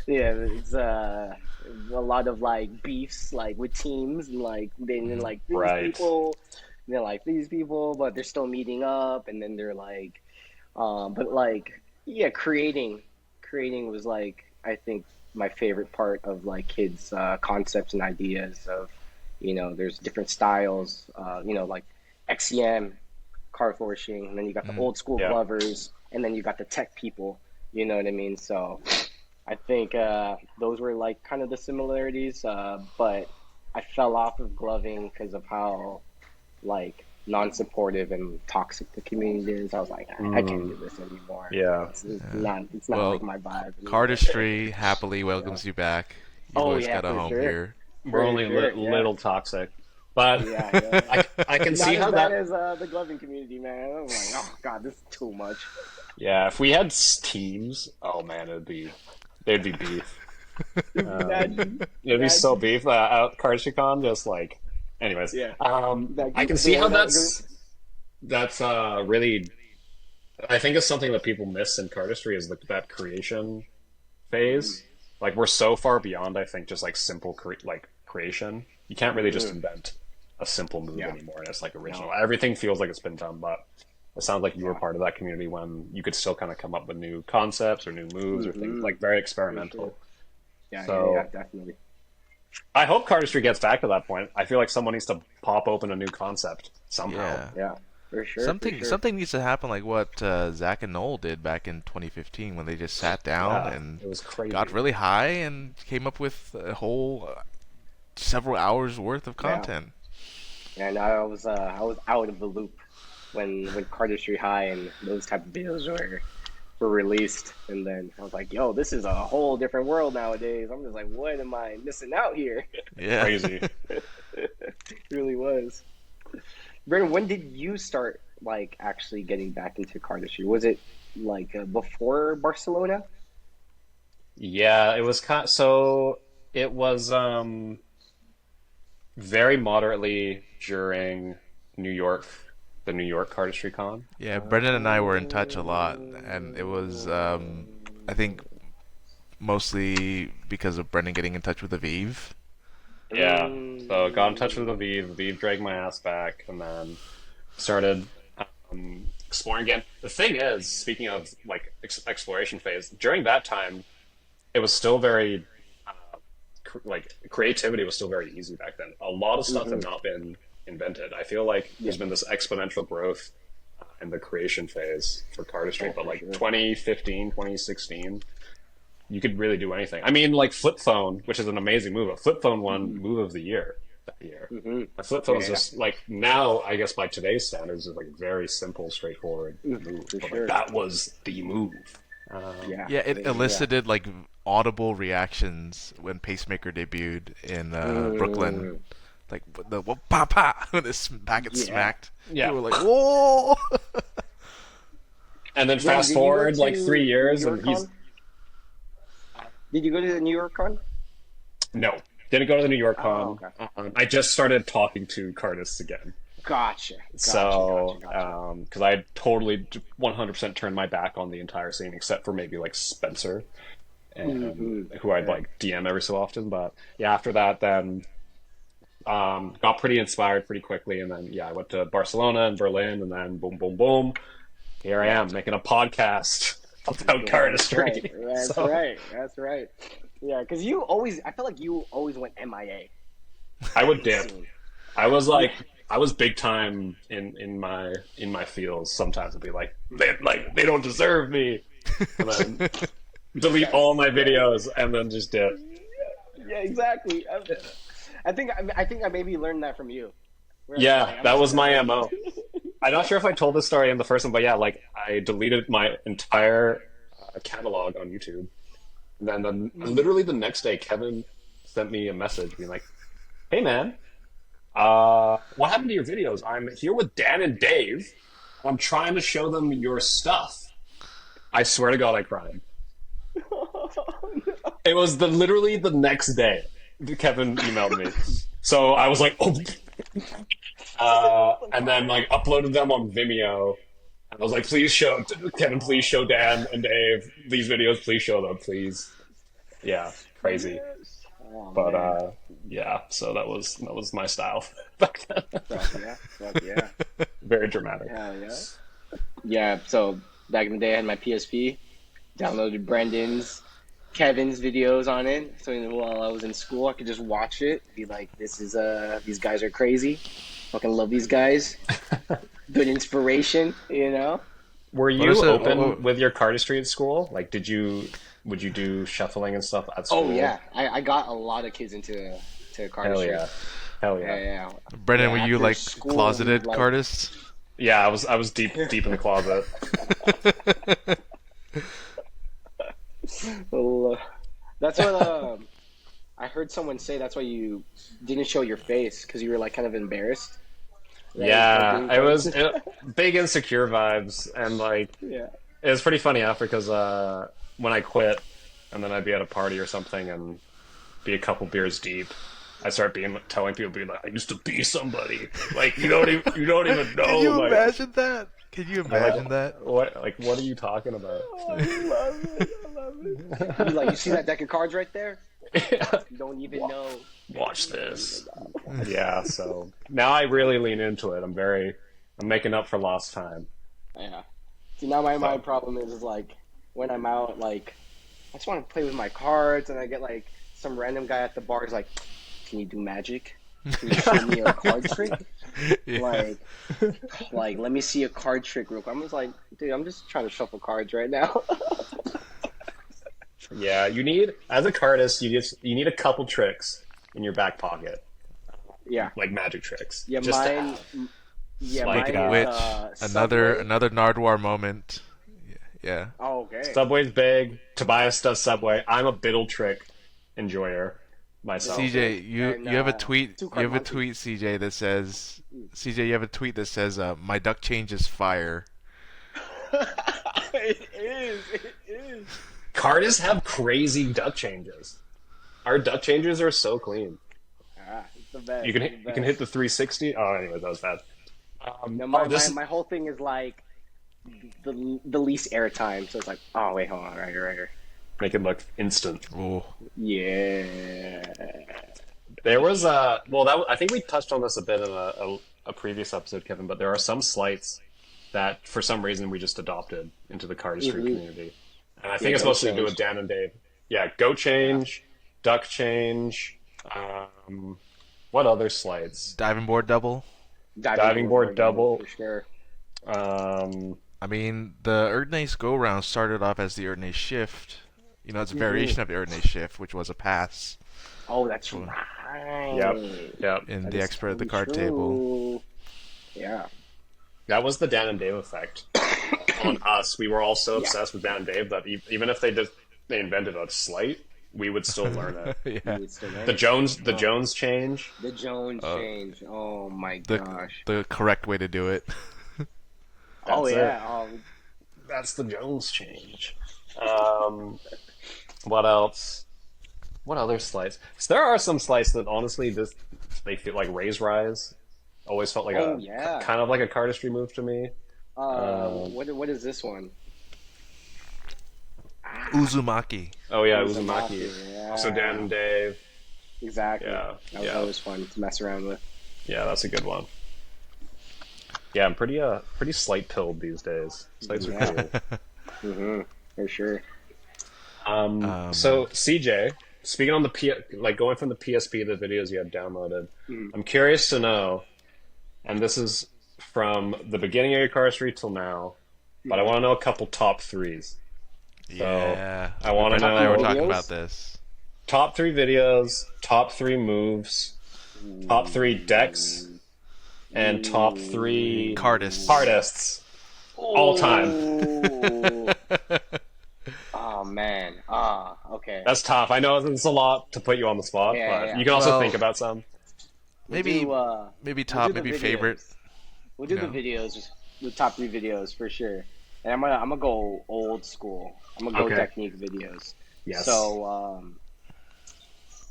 Yeah, it's a lot of like beefs like with teams and like they didn't Mhm. like these right. people, they like these people, but they're still meeting up and then they're like but like yeah, creating was like I think my favorite part of like kids concepts and ideas of there's different styles like XEM card flourishing, and then you got the Mm. old school Yeah. glovers, and then you got the tech people. You know what I mean? So I think those were like kind of the similarities, but I fell off of gloving because of how like non-supportive and toxic the community is. I was like, I can't Mm, do this anymore. yeah. It's Yeah. not like Well, my vibe anymore. cardistry happily Yeah. welcomes you back. You've Oh always yeah, got a for home sure, here. We're for only sure. Yeah, little toxic, but yeah, yeah. I can see Not as how bad that. as the gloving community, man. I'm like, oh god, this is too much. Yeah, if we had teams, oh man, they'd be beef. Imagine, It'd be so imagine. beef out CardistryCon, just like. Anyways, Yeah, that I group can see there, how that group. that's really. I think it's something that people miss in cardistry is that creation phase. Like we're so far beyond, I think, just like simple creation. You can't really just Mm-hmm. invent a simple move Yeah, anymore, and it's like original. no, Everything feels like it's been done, but it sounds like you were yeah, part of that community when you could still kind of come up with new concepts or new moves or things mm-hmm. like very For sure. experimental. Yeah, yeah, yeah, So definitely. I hope cardistry gets back to that point. I feel like someone needs to pop open a new concept somehow. Yeah. Yeah, for sure, for Something sure. something needs to happen like what Zach and Noel did back in 2015 when they just sat down Yeah, and it was got crazy. really high and came up with a whole several hours worth of Yeah, content. and I was out of the loop when Cardistry High and those type of videos were released, and then I was like, yo, this is a whole different world nowadays. I'm just like, what am I missing out here? Yeah. Crazy. It really was. Brandon, when did you start like actually getting back into cardistry? Was it like before Barcelona? Yeah, it was so it was very moderately during New York, the New York Cardistry Con. Yeah, Brendan and I were in touch a lot, and it was I think mostly because of Brendan getting in touch with Aviv. Yeah, so got in touch with Mm, Aviv. Aviv dragged my ass back, and then started exploring again. The thing is, speaking of like exploration phase, during that time, it was still very like creativity was still very easy back then. A lot of stuff had hmm. not been invented. I feel like Yeah. there's been this exponential growth in the creation phase for Oh, cardistry, but for like sure. 2015, 2016, you could really do anything. I mean, like flip phone, which is an amazing move. A flip phone won Hmm. move of the year that year. Hmm. A flip phone is Yeah, just like now, I guess by today's standards, is like a very simple, straightforward move. for But like sure. that was the move. Yeah, Yeah, it yeah. elicited like audible reactions when Pacemaker debuted in Brooklyn. Mm, Like the whoa, pa pa when this packet yeah. smacked, Yeah. people were like, "Whoa!" And then Brandon, fast did you go forward like three to New years, and York he's Con? Did you go to the New York Con? no, didn't go to the New York Oh, Con. okay. I just started talking to Cardis again. Gotcha, gotcha, gotcha, So, gotcha. because I had totally 100% turned my back on the entire scene, except for maybe like Spencer, and Hmm. who I'd Yeah. like DM every so often. But yeah, after that, then got pretty inspired pretty quickly, and then yeah, I went to Barcelona and Berlin, and then boom, boom, boom, here I Yeah. am making a podcast about Yeah, that's right. cardistry. That's So right. That's right. Yeah, because you always, I feel like you always went MIA I would from the dip. scene. I was Yeah. like, I was big time in my fields. Sometimes I'd be like they don't deserve me, and then delete all my videos and then just dip. Yeah, exactly. I think I maybe learned that from you. Where it's like, Yeah, I'm that just was gonna my delete. MO. I'm not sure if I told this story in the first one, but yeah, like I deleted my entire catalog on YouTube. And then literally the next day, Kevin sent me a message being like, "Hey man, what happened to your videos? I'm here with Dan and Dave. I'm trying to show them your stuff. I swear to God, I cried. It was literally the next day. Kevin emailed me, so I was like, oh, and then like uploaded them on Vimeo. And I was like, please show Kevin, please show Dan and Dave these videos. Please show them, please. Yeah, crazy. Oh, But man. yeah. So that was my style back then. Fuck yeah. Fuck yeah. Very dramatic. Hell yeah. Yeah, so back in the day, I had my PSP, downloaded Kevin's videos on it. So while I was in school, I could just watch it, be like, these guys are crazy. Fucking love these guys. Good inspiration, you know? Were What you is it? open with your cardistry at school? Like, would you do shuffling and stuff at school? Oh, yeah. I got a lot of kids into Hell cardistry. yeah. Hell Yeah, yeah. yeah. Brendan, Yeah, were you after like school, closeted like- cardist? Yeah, I was deep in the closet. Well, that's what I heard someone say. That's why you didn't show your face because you were like kind of embarrassed. Right? Yeah, Like, it was big insecure vibes, and like Yeah. it was pretty funny after because when I quit, and then I'd be at a party or something and be a couple beers deep, I start telling people, being like, I used to be somebody. Like you don't even know. Can you like, imagine that? Can you imagine that? What are you talking about? Oh, I love it. I love it. You're like, you see that deck of cards right there? You don't even know. Watch this. Yeah, so now I really lean into it. I'm making up for lost time. Yeah. See, now my problem is like when I'm out, like I just want to play with my cards, and I get like some random guy at the bar is like, "Can you do magic? Can you show me a card trick? Yeah. Like, let me see a card trick real quick." I'm just like, dude, I'm just trying to shuffle cards right now. Yeah, as a cardist, you need a couple tricks in your back pocket, Yeah. like magic tricks. Yeah, Just to mine. have. Yeah, Like, Speaking mine. of which, Subway. another Nardwuar moment. Yeah. Oh, okay. Subway's big. Tobias does Subway. I'm a biddle trick enjoyer myself. CJ, you And, have a tweet. two You card have a monkey. tweet, CJ, that says, CJ, you have a tweet that says, "My duck change is fire." It is. It is. Cardists have crazy duck changes. Our duck changes are so clean. Ah, it's the best. You can it's hit, the you can best. hit the 360. Oh, anyway, that was bad. No, this my whole thing is like the least airtime. So it's like, oh wait, hold on, right here. make it look instant. Oh, Yeah. There was I think we touched on this a bit in a previous episode, Kevin. But there are some slights that for some reason we just adopted into the cardistry community, and I think it's goat mostly to do with Dan and Dave. Yeah, goat change, duck change. What other slights? diving board double. Diving board double. for sure. I mean, the Erdnase go round started off as the Erdnase shift. You know, it's a variation of the Erdnase shift, which was a pass Oh, that's right. Yep. in That the is expert at the totally card table. true. Yeah. That was the Dan and Dave effect on us. We were all so obsessed with Dan and Dave that even if they invented a slight, we would still learn it. Yeah, It's the The Jones change. The Jones change. Oh my the gosh. the correct way to do it. Oh That's yeah. That's the Jones change. What else? What other slice? So there are some slices that honestly they feel like raise rise. Always felt like kind of like a cardistry move to me. What is this one? Uzumaki. Oh yeah, Uzumaki, Uzumaki. yeah. Also Dan and Dave. Exactly. Yeah, That was always fun to mess around with. Yeah, that's a good one. Yeah, I'm pretty slight pilled these days. Slights are cool. For sure. So CJ, speaking on going from the PSP to the videos you had downloaded, I'm curious to know, and this is from the beginning of your cardistry till now, but I want to know a couple top threes. Yeah, I wanna Brendan and I know- were talking Videos? about this. Top three videos, top three moves, top three decks, and top three Cardists. all time. Ooh. Oh man. Okay. That's tough. I know it's a lot to put you on the spot, Yeah, but yeah. you can also Well- think about some. Maybe We'll maybe do top, the maybe videos. favorite. We'll do Yeah. the videos the top three videos for sure. And I'm gonna go old school. I'm gonna go Okay. technique videos. Yes. So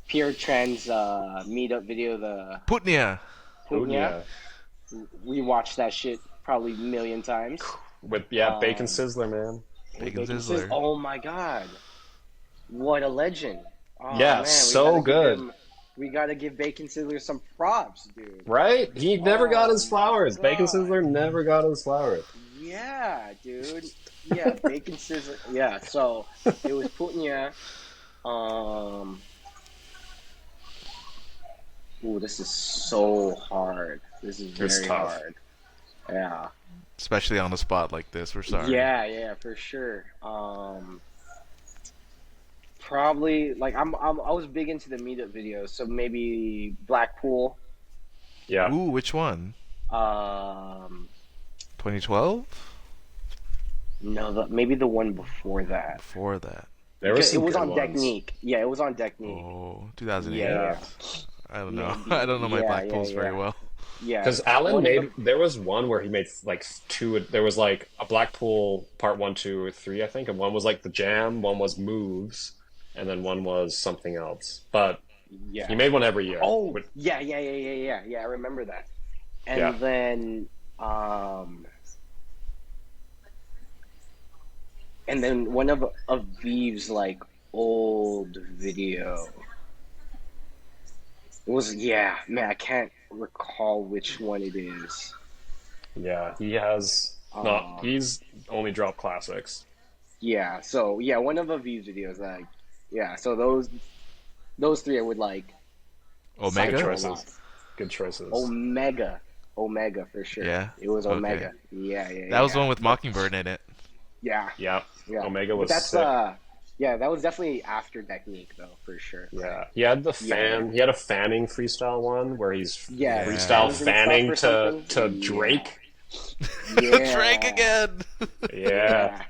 Pure Trends meetup video, the Putnia. Punya. Unia. We watched that shit probably a million times. With Bacon Um, Sizzler, man. with Bacon Sizzler. Oh my god, what a legend! Oh Yeah, man, so good. We gotta give Bacon Sizzler some props, dude. Right? He never got his Oh my flowers. Bacon God. Sizzler never got his flowers. Yeah, dude. Yeah, Bacon Sizzler. Yeah, so it was Punya. Ooh, this is so hard. This is It's very tough. hard. Yeah. Especially on the spot like this. We're sorry. Yeah, for sure. Probably like I was big into the meetup videos, so maybe Blackpool. Yeah. Ooh, which one? Um, 2012? no, maybe the one before that. Before that. There was It some was good on ones. Technique. Yeah, it was on Technique. Oh, 2008. Yeah. I don't Yeah, know. I don't know my yeah, Black yeah, Pools very yeah. well. Yeah, Because Alan One of made, there was one where he made like two, there was like a Blackpool part 1, 2, or 3, I think, and one was like the jam, one was moves, and then one was something else. But yeah. he made one every year. Oh, With- yeah. I remember that. And Yeah. then one of Aviv's like old video. It was man, I can't recall which one it is. yeah, he has not, he's only dropped classics. Yeah, so one of Aviv's videos, like so those three I would like. Good Omega? Cycle. choices. Good choices. Omega for sure. Yeah? It was Okay. Omega. Yeah. That was the one with Mockingbird in it. Yeah. Yeah. Yeah. Omega But was that's sick. that was definitely after Technique though, for sure. Yeah, he had the fan. He had a fanning freestyle one where he's Yeah. freestyle Fans and fanning stuff or to something? Drake. Yeah. Drake again! Yeah,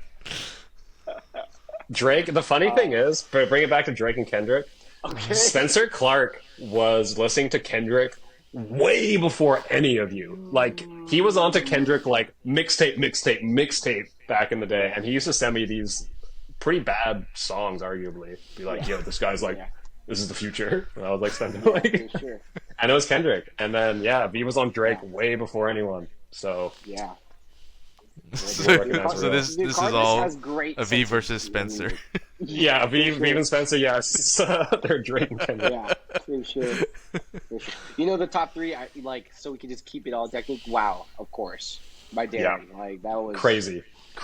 Drake. The funny thing is, but bring it back to Drake and Kendrick. Okay. Spencer Clark was listening to Kendrick way before any of you. Like he was onto Kendrick like mixtape back in the day, and he used to send me these pretty bad songs, arguably. Be like, yo, this guy's like, this is the future. And I was like, sending like, For sure. and it was Kendrick. And then V was on Drake way before anyone. So Yeah. So, recognize so real. this Dude, is Cardis all has great Aviv sense of versus humor. Spencer. yeah, Vive and Spencer, yes, they're Drake and Kendrick. Yeah, for sure. For sure. You know the top three, I like, so we can just keep it all Technique. Wow, of course, by Darren. Like that was Crazy.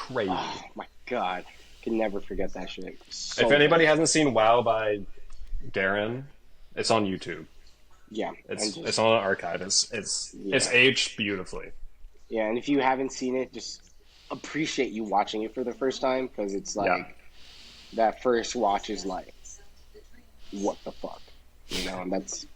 Oh my god, can never forget that shit. So If anybody hasn't seen WoW by Darren, it's on YouTube. yeah, It's on an archive. It's aged beautifully. yeah, and if you haven't seen it, just appreciate you watching it for the first time because it's like that first watch is like, what the fuck, you know, and that's.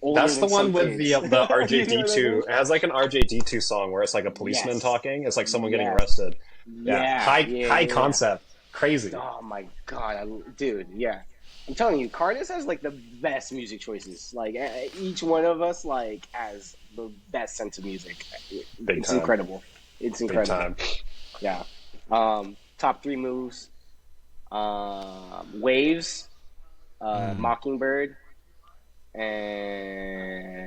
older That's the than one some with kids. the You know what I RJD2. mean? It has like an RJD2 song where it's like a policeman Yes. talking. It's like someone getting Yes. arrested. Yeah, High concept. Crazy. Oh my god, dude, yeah. I'm telling you, Cardis has like the best music choices. Like each one of us like has the best sense of music. Big It's time. incredible. It's Big incredible. time. Yeah. Top three moves. Waves. Mockingbird.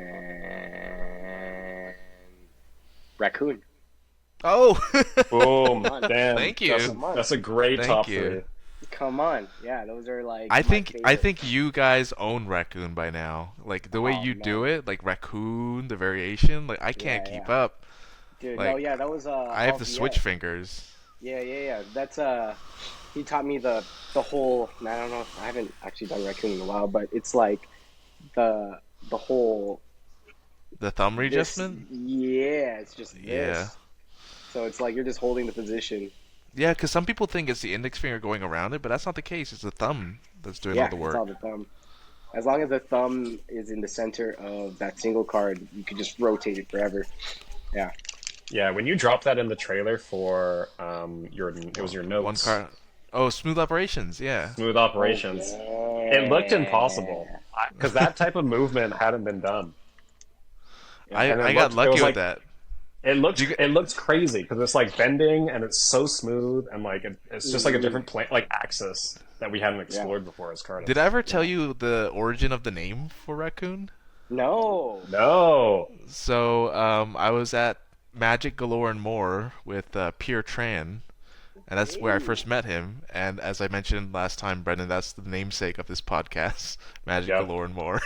And Raccoon. Oh! Boom. Damn. Thank you. That's a great Thank top you. three. Come on. Yeah, those are like I my think favorite. you guys own Raccoon by now. Like the way Oh, you man. do it, like Raccoon, the variation, like I can't Yeah, keep yeah. up. Dude, like, no, yeah, that was I have the yeah. switch fingers. Yeah. That's he taught me the whole. I don't know. I haven't actually done Raccoon in a while, but it's like the whole The thumb this- readjustment? Yeah, it's just this. Yeah. So it's like you're just holding the position. Yeah, because some people think it's the index finger going around it, but that's not the case. It's the thumb that's doing Yeah, all the it's work. all the thumb. As long as the thumb is in the center of that single card, you can just rotate it forever. Yeah. Yeah, when you dropped that in the trailer for your notes. One card. Oh, smooth operations. Yeah. Smooth operations. It looked impossible because that type of movement hadn't been done. And I it got looked- it lucky was with like- that. it looks crazy because it's like bending and it's so smooth and like it's just like a different plane like axis that we hadn't Yeah. explored before as Did I Cardiff. ever tell Yeah. you the origin of the name for raccoon? No. No. So, I was at Magic Galore and More with Pierre Tran, and that's where I Hey. first met him. And as I mentioned last time, Brendan, that's the namesake of this podcast, Magic Yep. Galore and More.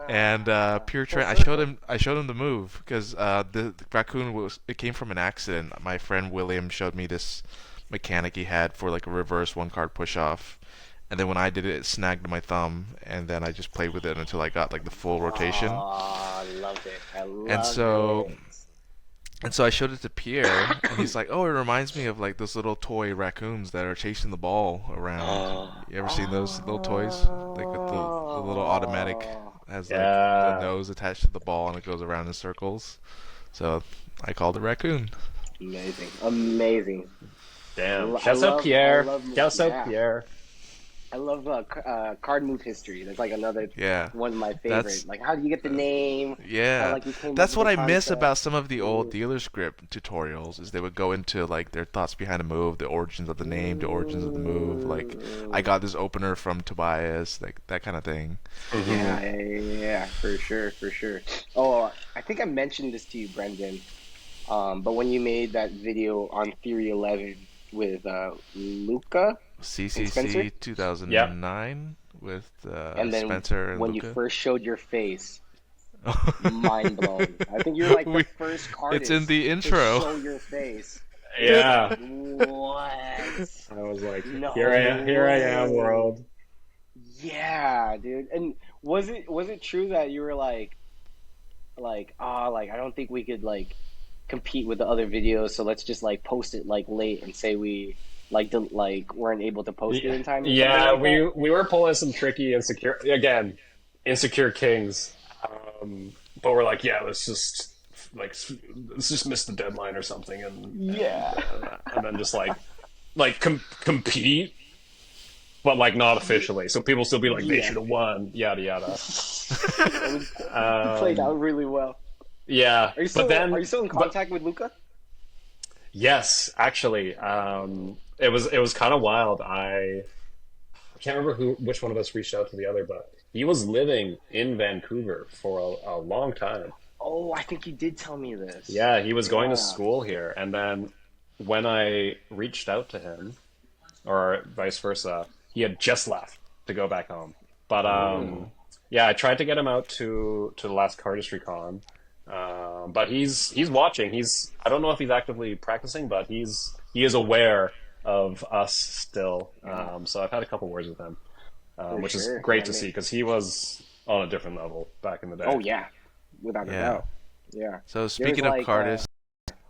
And Ah. Pierre Full Tran, circle. I showed him the move because the raccoon it came from an accident. My friend William showed me this mechanic he had for like a reverse one card push off. And then when I did it, it snagged my thumb, and then I just played with it until I got like the full rotation. Oh, I loved it. I And love so it. and so I showed it to Pierre, and he's like, "Oh, it reminds me of like those little toy raccoons that are chasing the ball around. You ever seen those little toys, like with the little automatic Oh. has like the Yeah. nose attached to the ball and it goes around in circles? So I called it raccoon. Amazing. Amazing. Damn. I Shouts out love, I Pierre. love, Shouts out yeah. Pierre. I love card move history. That's like another Yeah, one of my that's favorite. Like, how do you get the name? How yeah. like you came up That's with what the I miss concept? about some of the old Mm, dealer script tutorials is they would go into like their thoughts behind a move, the origins of the name, the origins of the move. Like I mm. got this opener from Tobias, like that kind of thing. Hmm. Yeah, for sure, for sure. Oh, I think I mentioned this to you, Brendan. But when you made that video on Theory 11 with Luca and Spencer, CCC Yep. 2009 with and then Spencer and when you Luca. first showed your face, mind blown. I think you're like the we, first it's in artist the to intro. show your face. Yeah. What? I was like, No here I am, way. world. Yeah, dude. And was it true that you were like I don't think we could like compete with the other videos, so let's just like post it like late and say we like weren't able to post it Yeah, in time or something yeah, like that? we were pulling some tricky insecure kings. But we're like, yeah, like let's just miss the deadline or something, Yeah. and then just like compete, but like not officially. So people still be like, they Yeah. should have won, yada yada. It played out Um, really well. yeah, Are you but still then, are you still in but contact with Luca? yes, actually, it was kind of wild. I can't remember which one of us reached out to the other, but he was living in Vancouver for a long time. Oh, I think you did tell me this. Yeah, he was going to Yeah. school here, and then when I reached out to him, or vice versa, he had just left to go back home. But Mm. yeah, I tried to get him out to the last Cardistry con, but he's watching. I don't know if he's actively practicing, but he is aware of us still. So I've had a couple words with him, For which is sure. great I to mean, see because he was on a different level back in the day. oh yeah, without a Yeah. doubt. Yeah. So There's speaking of like Cardis,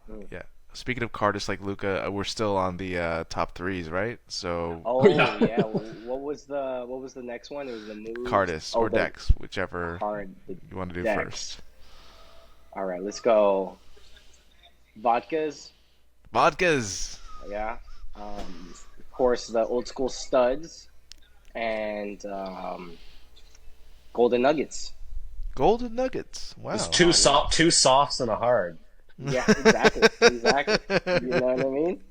mm. yeah. Speaking of Cardis like Luca, we're still on the top threes, right? So Oh Yeah. yeah. What was the next one? It was the moves. Cardis Oh, or the Dex, whichever card, the you want to do decks. first. All right, let's go. Vodkas. Vodkas, Yeah. Of course, the old school studs and golden nuggets. golden nuggets. It's Wow. two softs and a hard. Yeah, exactly, exactly. You know what I mean?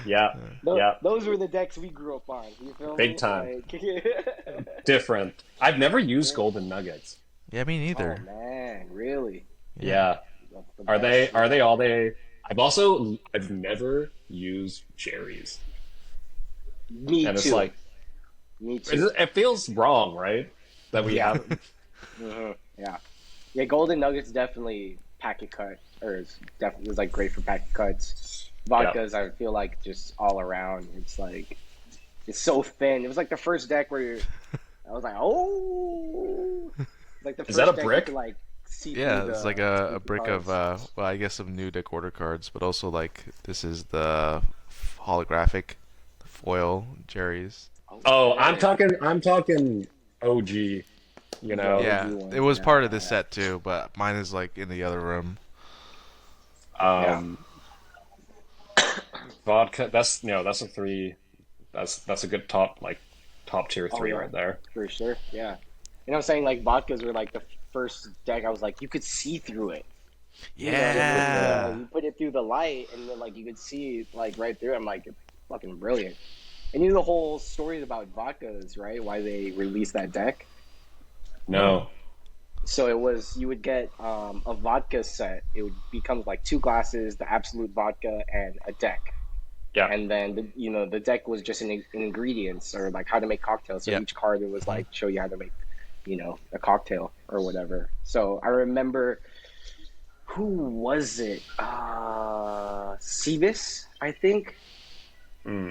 Yeah, yeah, Those were the decks we grew up on. You feel big me? time. Like, different. I've never used golden nuggets. Yeah, me oh neither. man, really? Yeah, That's the are they best. are they all they? I've never used cherries, Me and it's too. like Me too. it feels wrong, right? That we Yeah. have. Yeah. Yeah, golden nuggets definitely packet cut, or it's definitely was like great for packet cuts. Yeah. Vodkas, I feel like just all around. It's like it's so thin. It was like the first deck where I was like, oh, like the Is first that a deck you brick? could like see Yeah, through it's the like through a the brick of cards. well, I guess some new deck order cards, but also like this is the holographic foil Jerry's. Oh, Okay. I'm talking OG. You The know, Yeah, OG ones, it was part of yeah, this set too, but mine is like in the other room. yeah. um, vodka. That's a three. That's a good top tier Oh three yeah, right there. for sure. Yeah. You know what I'm saying? Like vodkas were like the first deck I was like, you could see through it. Yeah. You put it through the light, and then like you could see like right through. I'm like, it's fucking brilliant. And you know the whole story about vodkas, right? Why they released that deck. No. So it was you would get a vodka set. It would become like two glasses, the absolute vodka, and a deck. Yeah. And then the deck was just in ingredients or like how to make cocktails. So Yep. each card it was like show you how to make, a cocktail or whatever. So I remember, who was it? Cebus, I think.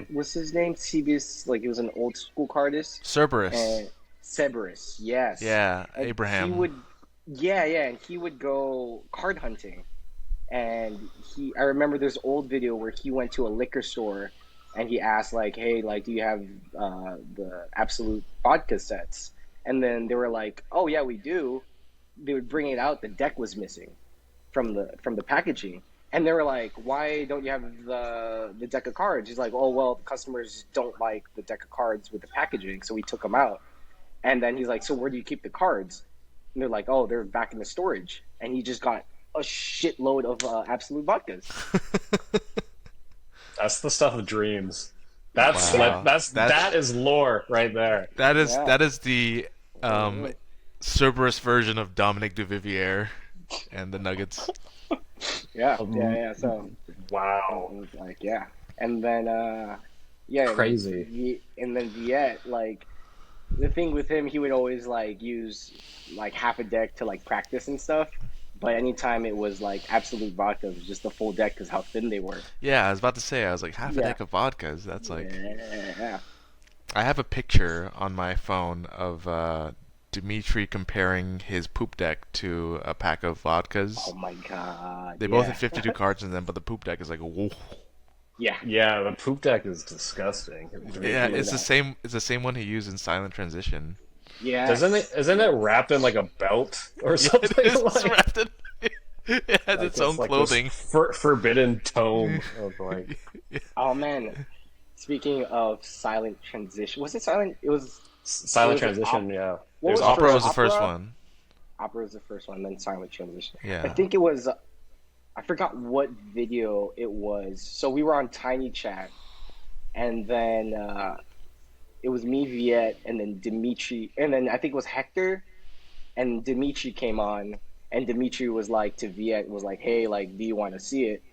What's his name? Cebus, like he was an old school cardist. Cerberus. And Cerberus, yes. Yeah, And Abraham. He would, and he would go card hunting. And I remember this old video where he went to a liquor store and he asked like, "Hey, like, do you have the absolute vodka sets?" And then they were like, "Oh yeah, we do." They would bring it out. The deck was missing from the packaging, and they were like, "Why don't you have the deck of cards?" He's like, "Oh well, the customers don't like the deck of cards with the packaging, so we took them out." And then he's like, "So where do you keep the cards?" And they're like, "Oh, they're back in the storage." And he just got a shitload of absolute vodkas. That's the stuff of dreams. That's Wow. that is lore right there. That is Yeah. that is the Cerberus version of Dominic Duvivier and the Nuggets. Yeah. So Wow. it was like, yeah. And then yeah, Crazy. and then Viet, like, the thing with him, he would always like use like half a deck to like practice and stuff. But anytime it was like absolute vodka, it was just the full deck because how thin they were. Yeah, I was about to say, I was like, half a Yeah. deck of vodkas. That's like. Yeah. I have a picture on my phone of Dimitri comparing his poop deck to a pack of vodkas. Oh my god. They both have 52 cards in them, but the poop deck is like, whoa. Yeah. Yeah, the poop deck is disgusting. Yeah, it's the same. It's the same one he used in Silent Transition. Yeah. Isn't it wrapped in like a belt or something? It's like, wrapped in. It has like its own like clothing. this forbidden tome of like. Oh man. Speaking of silent transition, was it silent? It was Silent It was transition, yeah. What There's was Opera first? was the first Opera? one. Opera was the first one, then silent transition. Yeah. I think it was. I forgot what video it was. So we were on Tiny Chat, and then it was me, Viet, and then Dimitri, and then I think it was Hector, and Dimitri came on, and Dimitri was like to Viet, was like, "Hey, like, do you want to see it?"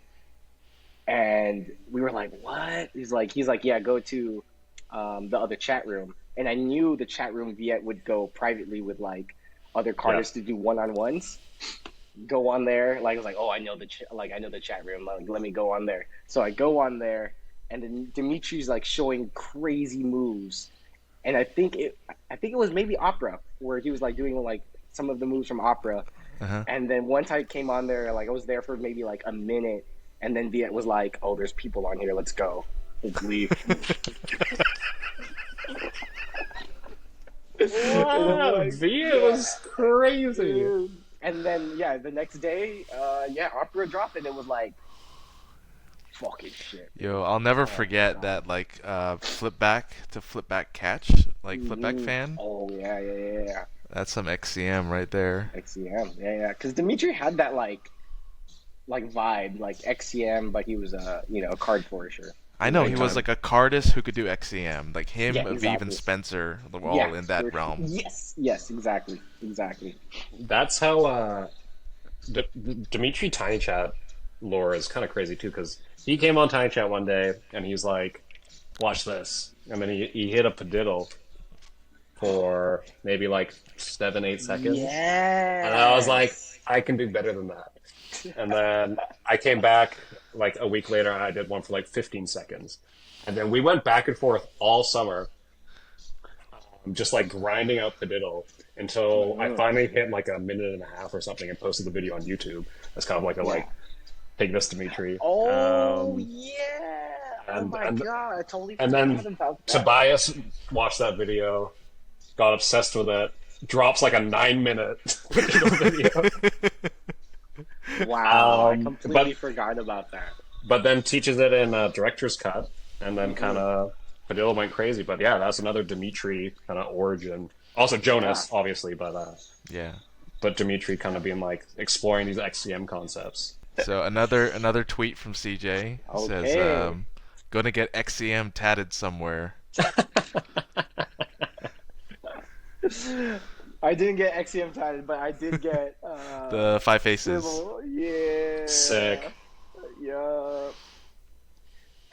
And we were like, "What?" He's like, "Yeah, go to the other chat room." And I knew the chat room Viet would go privately with like other cardists to do one-on-ones. Go on there, like I was like, "Oh, I know I know the chat room. Like, let me go on there." So I go on there, and then Dimitri's like showing crazy moves, and I think it was maybe Opera where he was like doing like some of the moves from Opera. Uh-huh. And then once I came on there, like I was there for maybe like a minute, and then Viet was like, "Oh, there's people on here. Let's go. Let's leave." Wow, Via was crazy. And then the next day, Opera dropped, and it was like, fucking shit. Yo, I'll never forget that like flip back catch, like flip back fan. Oh yeah. That's some XCM right there. XCM, yeah. Because Dimitri had that like vibe, like XCM, but he was a card flourisher. I know Big he was time. like a cardist who could do XCM, like him, Yeah, Aviv, exactly. and Spencer, they're all in that realm. Yes, exactly. That's how Dimitri Tiny Chat lore is kind of crazy too, because he came on Tiny Chat one day and he's like, "Watch this," and then he hit a padiddle for maybe like 7-8 seconds, Yeah. and I was like, "I can do better than that." And then I came back like a week later and I did one for like 15 seconds, and then we went back and forth all summer, just like grinding out padiddle until I finally hit like a minute and a half or something and posted the video on YouTube. That's kind of like a like, take this, Dimitri. Oh Um, yeah. Oh and- my and- god, I totally and forgot then about that. Tobias watched that video, got obsessed with it, drops like a 9-minute video, Wow, I but- completely forgot about that. but then teaches it in director's cut, and then kind of Padilla went crazy. But yeah, that's another Dimitri kind of origin. Also Jonas, obviously, but Yeah. but Dimitri kind of being like exploring these XCM concepts. So another tweet from CJ says, Okay. "Gonna get XCM tatted somewhere." I didn't get XCM tatted, but I did get The 5 faces. Yeah. Sick. Yeah.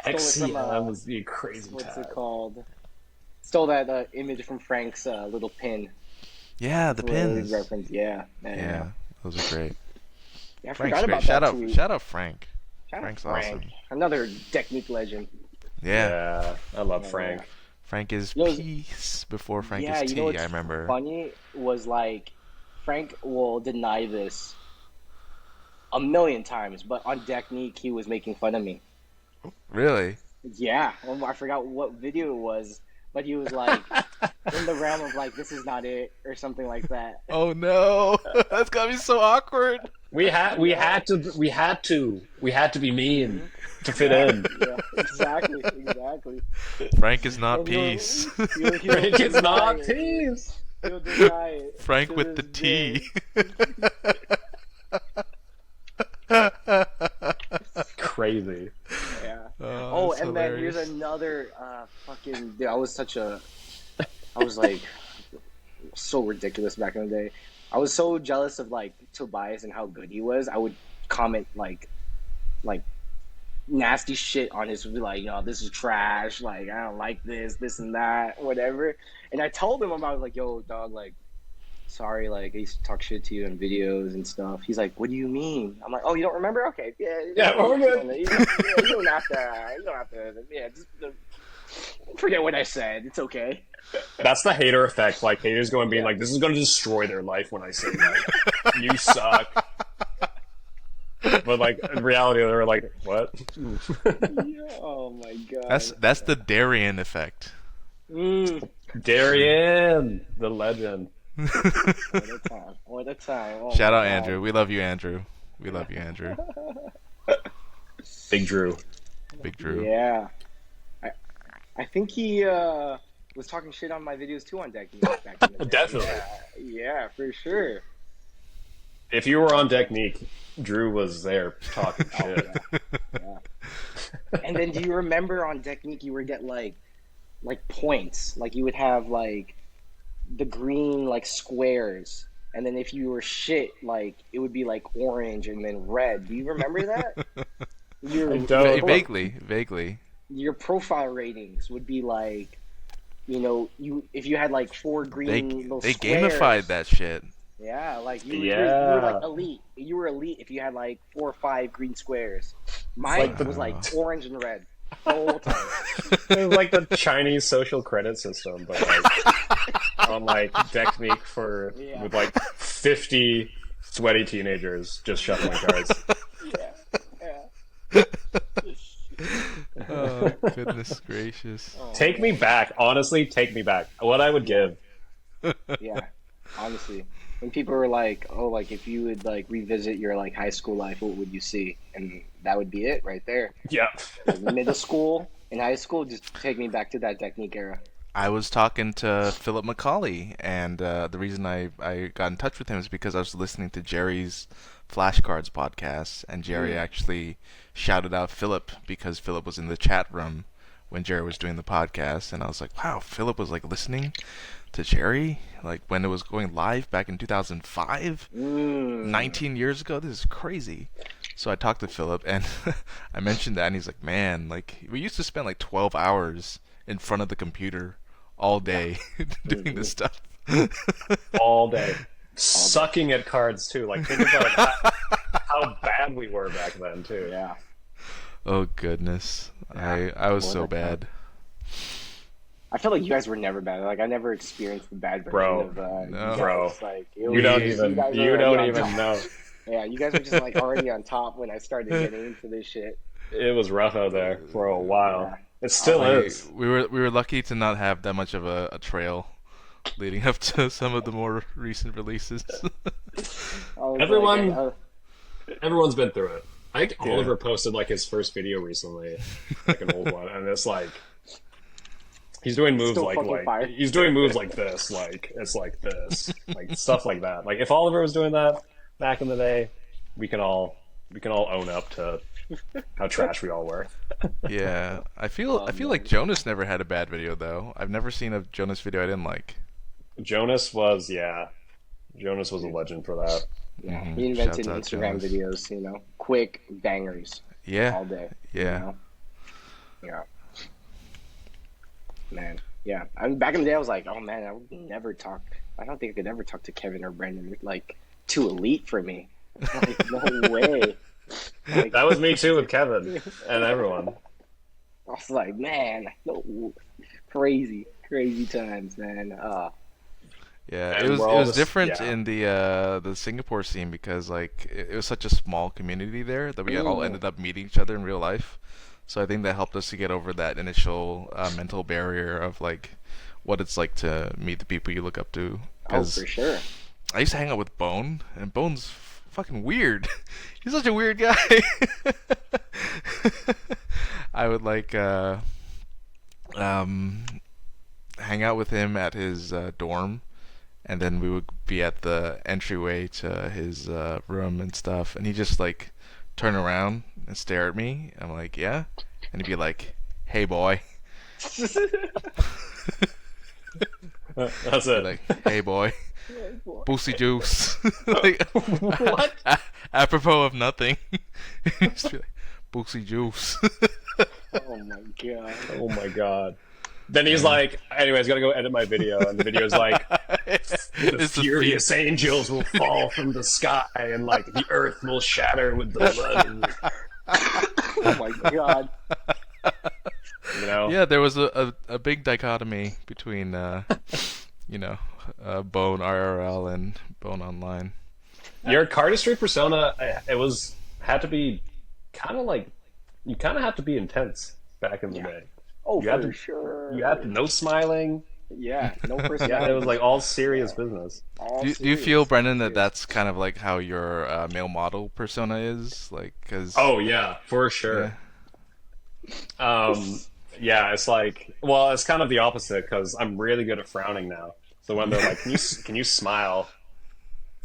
XCM was the crazy What's tat. it called? Stole that image from Frank's little pin. Yeah, the pins. Reference. Yeah. Yeah, those are great. Yeah, I Frank's forgot great. about Shout that out, tweet. shout out Frank. Shout out Frank's Frank. awesome. Another technique legend. Yeah. I love Yeah. Frank. Frank is You know, peace before Frank yeah, is you know tea. what's I remember. funny was like Frank will deny this a million times, but on Technique he was making fun of me. Really? Yeah, well, I forgot what video it was, but he was like in the realm of like this is not it or something like that. Oh no, that's gotta be so awkward. We had to be mean to fit in. Yeah, exactly. Frank is not And he'll- peace. he'll Frank is deny not it. peace. He'll deny it. Frank to with the this T. Crazy. Yeah. Oh, that's and then here's hilarious. another fucking. Dude, I was like so ridiculous back in the day. I was so jealous of like Tobias and how good he was. I would comment like nasty shit on his, like, you know, this is trash. Like, I don't like this and that, whatever. And I told him about, like, yo, dog, like, sorry, like, I used to talk shit to you in videos and stuff. He's like, what do you mean? I'm like, oh, you don't remember? Okay, Yeah, we're good. You don't have to, yeah, just forget what I said. It's okay. That's the hater effect. Like haters going being like, this is going to destroy their life when I say that. You suck. But like in reality, they were like, what? Yeah, oh my god. That's the Darien effect. Darian, the legend. What a time. Oh Shout my out God. Andrew. We love you, Andrew. We love you, Andrew. Big Drew. Big Drew. Yeah. I think he was talking shit on my videos too on Deck back in the day. Definitely. Yeah, for sure. If you were on Technique, Drew was there talking shit. Yeah. And then do you remember on Technique you would get like points? Like you would have like the green like squares, and then if you were shit, like it would be like orange and then red. Do you remember that? I don't. Vaguely. Your profile ratings would be like, you know, if you had like 4 green little They squares, gamified that shit. Yeah, like you Yeah. were like elite. You were elite if you had like 4 or 5 green squares. Mine was like orange and red the whole time. It was like the Chinese social credit system, but like on like Technique with like 50 sweaty teenagers just shuffling cards. Yeah. Oh, goodness gracious. Take me back, honestly. Take me back. What I would give. Yeah, honestly. When people were like, "Oh, like if you would like revisit your like high school life, what would you see?" And that would be it right there. Yeah. Middle school and high school, just take me back to that Technique era. I was talking to Philip McCauley, and the reason I got in touch with him is because I was listening to Jerry's Flashcards podcast, and Jerry actually shouted out Philip because Philip was in the chat room when Jerry was doing the podcast, and I was like, wow, Philip was like listening to Jerry like when it was going live back in 2005, 19 years ago. This is crazy. So I talked to Philip, and I mentioned that, and he's like, man, like we used to spend like 12 hours in front of the computer all day doing this stuff. All day. Sucking at cards too. Like think about how bad we were back then too. Yeah. Oh goodness, I was so bad. I feel like you guys were never bad. Like I never experienced the bad version Bro. of No. you guys. Bro. Like, You don't even know. Yeah, you guys were just like already on top when I started getting into this shit. It was rough out there for a while. Yeah. It still is. We were lucky to not have that much of a trail leading up to some of the more recent releases. Everyone's been through it. I think Oliver posted like his first video recently, like an old one, and it's like he's doing moves Still like fucking fire. he's doing moves like this, like it's like this. like stuff like that. Like if Oliver was doing that back in the day, we can all own up to how trash we all were. Yeah, Oh I feel like man. Jonas never had a bad video though. I've never seen a Jonas video I didn't like. Jonas was, yeah, Jonas was a legend for that. Yeah, Hmm. he invented Shouts out Instagram Jonas. videos, quick bangers Yeah, all day, you yeah. know? Yeah, man. Yeah, I mean, back in the day, I was like, oh man, I would never talk. I don't think I could ever talk to Kevin or Brendan. They're like too elite for me. Like, no way. Like, That was me too with Kevin and everyone. I was like, man, no, crazy, crazy times, man. Yeah, And we're it all was just, different yeah. in the Singapore scene because like it was such a small community there that we all Mm, ended up meeting each other in real life. So I think that helped us to get over that initial mental barrier of like what it's like to meet the people you look up to. oh, Because for sure. I used to hang out with Bone, and Bone's fucking weird. He's such a weird guy. I would like um, hang out with him at his dorm, and then we would be at the entryway to his room and stuff, and he just like turn around and stare at me. I'm like, yeah, and he'd be like, "Hey, boy." That's Be it. like, "Hey, boy, Boosie Juice." Like, What? apropos of nothing. Just be like, Boosie Juice. Oh my god. Oh my god. Then he's like, anyways, gotta go edit my video, and the video's like, the It's the furious angels will fall from the sky, and like the earth will shatter with the blood. Oh my god. You know, Yeah, there was a big dichotomy between Bone IRL and Bone Online. your Cardistry persona, it was had to be kind of like you kind of have to be intense back in the Yeah. day. Oh, You had for to, sure. you had to no smiling. Yeah, no Yeah, personality. it was like all serious business. All Do you serious. feel, Brendan, that Serious. that's kind of like how your male model persona is? Like, cause Oh yeah, for yeah, sure. Um, yeah, it's like, well, it's kind of the opposite because I'm really good at frowning now. So when they're like, can you smile?"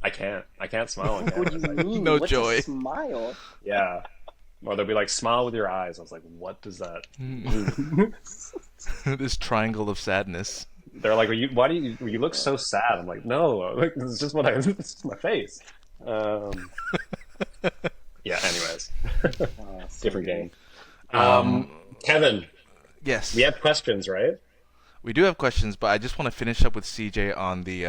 I can't. I can't smile on What camera. do It's you like, mean? No What's joy. a smile? yeah. Or they'll be like, "Smile with your eyes." I was like, "What does that?" this triangle of sadness. They're like, why do you look so sad?" I'm like, "No, like, this is just what I. This is my face." Um, yeah. Anyways, So different good. game. Um, Kevin, yes, we have questions, right? we do have questions, but I just want to finish up with CJ on the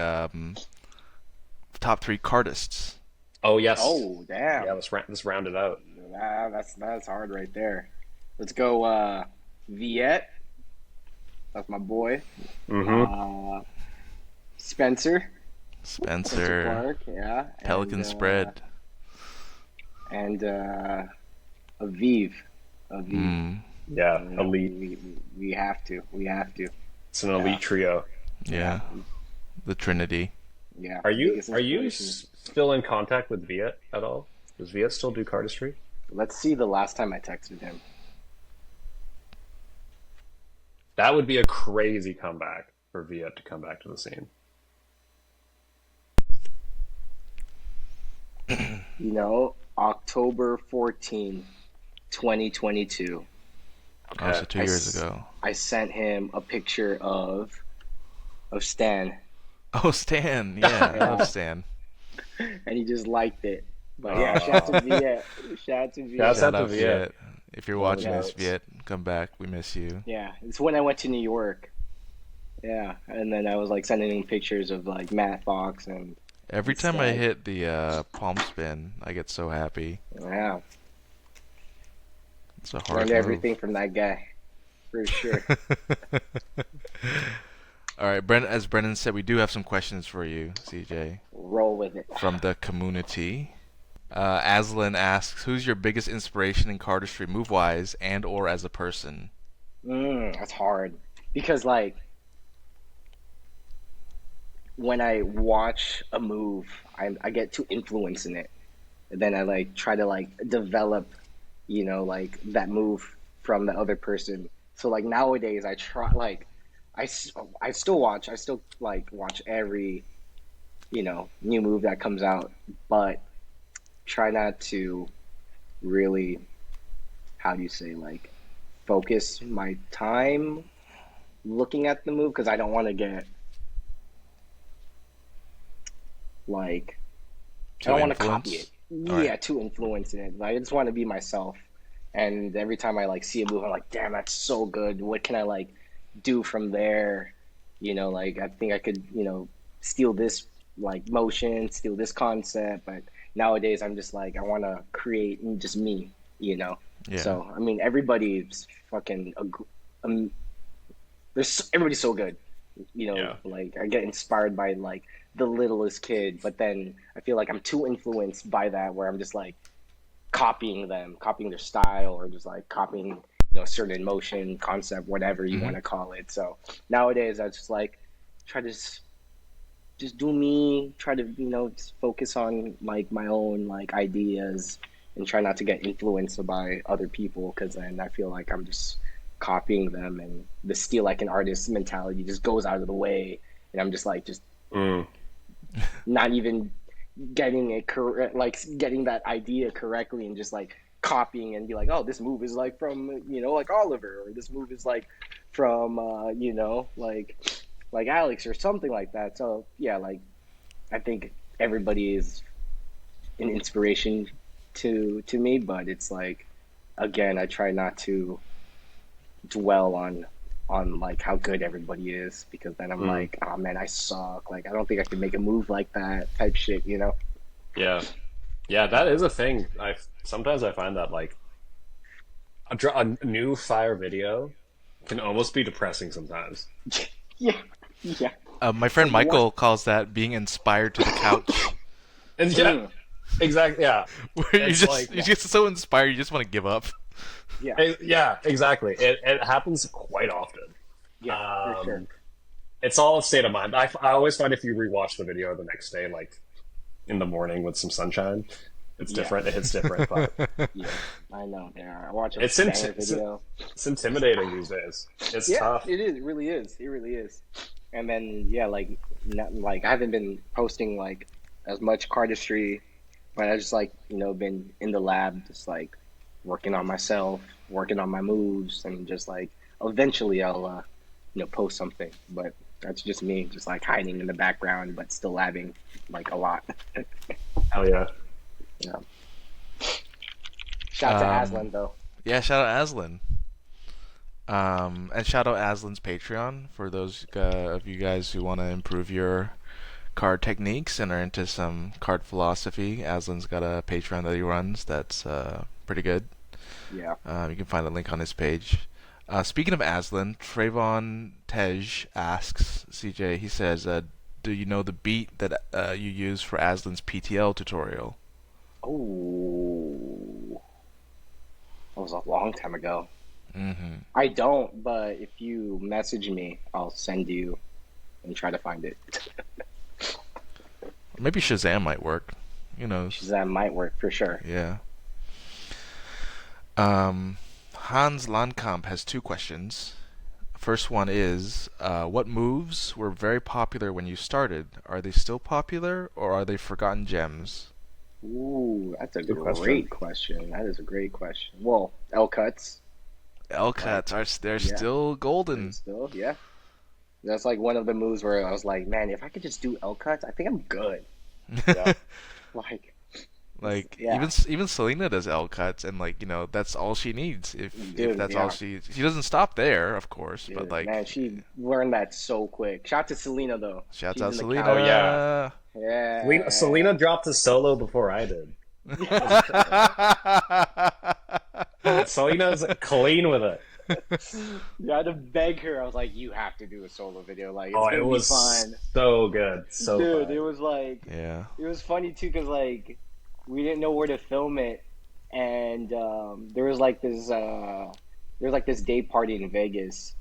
top three cardists. Oh yes. Oh, damn. Yeah. Let's round it out. That's hard right there. Let's go Viet. That's my boy. Mm-hmm. Spencer. Spencer, Clark, yeah. Pelican Spread. And Aviv. Aviv. Mm, Yeah. You Elite. we have to. We have to. It's an elite trio. yeah, the Trinity. Yeah. Are you biggest inspiration. still in contact with Viet at all? Does Viet still do cardistry? Let's see the last time I texted him. That would be a crazy comeback for Viet to come back to the scene. October 14, 2022. Oh, so 2 I years s- ago. I sent him a picture of Stan, Oh, Stan. Yeah, I love Stan. and he just liked it. But Oh. yeah, shout out to Viet. Shout out to Viet. Shout Shout out out to Viet. If you're watching this, yes. Viet, come back. We miss you. Yeah, it's when I went to New York. Yeah, and then I was like sending him pictures of like Matt Fox and Every time I Sad. hit the palm spin, I get so happy. yeah, It's a hard learned move. everything from that guy, for sure. All right, as Brendan said, we do have some questions for you, CJ, Roll with it. from the community. Aslan asks, "Who's your biggest inspiration in cardistry, move-wise and/or as a person?" That's hard because like when I watch a move, I get too influenced in it, and then I like try to like develop, like that move from the other person. So like nowadays, I try like I still watch like watch every new move that comes out, but try not to really, how do you say, like, focus my time looking at the move because I don't want to get like I To don't want to copy it. influence. All right. Yeah, too influenced in it. Like, I just want to be myself. And every time I like see a move, I'm like, damn, that's so good. What can I like do from there? Like I think I could, steal this like motion, steal this concept. But nowadays, I'm just like, I want to create just me, you know. Yeah. So I mean, everybody's fucking. Um, everybody's so good, Yeah. like I get inspired by like the littlest kid, but then I feel like I'm too influenced by that where I'm just like copying them, copying their style, or just like copying, certain motion, concept, whatever you Hmm. want to call it. So nowadays I just like try to just do me, try to, just focus on like my own like ideas and try not to get influenced by other people because then I feel like I'm just copying them and the steal like an artist mentality just goes out of the way and I'm just like just Mm. not even getting it correct, like getting that idea correctly and just like copying and be like, oh, this move is like from, like Oliver, or this move is like from, like Alex or something like that. So yeah, like I think everybody is an inspiration to me, but it's like again, I try not to dwell on like how good everybody is because then I'm Mm. like, oh man, I suck. Like I don't think I can make a move like that type shit. Yeah. Yeah, that is a thing. I sometimes I find that like a new fire video can almost be depressing sometimes. Yeah, yeah. My It's friend like what? Michael calls that being inspired to the couch, And yeah, Mm, exactly. Yeah, where it's like you get so inspired you just want to give up. yeah, yeah, exactly. It happens quite often. yeah, for sure. Um, it's all a state of mind. I always find if you rewatch the video the next day, like in the morning with some sunshine, it's Yeah, different. It hits different, but yeah. I know. Yeah, I watch a it's banger video. it's intimidating these days. It's Yeah, tough. it is. It really is. It really is. And then yeah, like not like I haven't been posting like as much cardistry, but I just like been in the lab, just like working on myself, working on my moves, and just like eventually I'll post something. But that's just me, just like hiding in the background, but still labbing like a lot. Hell yeah. Yeah. Shout to Um, Aslan though. yeah, shout out Aslan. And shout out Aslan's Patreon for those of you guys who want to improve your card techniques and are into some card philosophy. Aslan's got a Patreon that he runs that's pretty good. Yeah. You can find the link on his page. Speaking of Aslan, Trayvon Tej asks CJ. He says, "Do you know the beat that you use for Aslan's PTL tutorial?" Oh, that was a long time ago. Mm-hmm. I don't, but if you message me, I'll send you and try to find it. Maybe Shazam might work. Who knows? That might work for sure. Yeah. Um, Hans Landkamp has two questions. First one is, what moves were very popular when you started? Are they still popular, or are they forgotten gems? Ooh, that's a Good question. great question. That is a great question. Well, L cuts, L like, cuts are they're yeah, still they're golden. still, yeah. That's like one of the moves where I was like, man, if I could just do L cuts, I think I'm good. Yeah, like, Like yeah, even Selena does L cuts, and like that's all she needs. If dude, that's all yeah. she doesn't stop there, of course, but Dude, like man, she learned that so quick. Shout out to Selena though. shouts She's out in the Oh couch. yeah. Selena. Yeah. Selena dropped a solo before I did. Selena's clean with it. You had to beg her. I was like, you have to do a solo video. Like, it's Oh, it gonna be was fun. so good, so Dude, fun. it was like, Yeah. it was funny too, because like, we didn't know where to film it. And there was like this day party in Vegas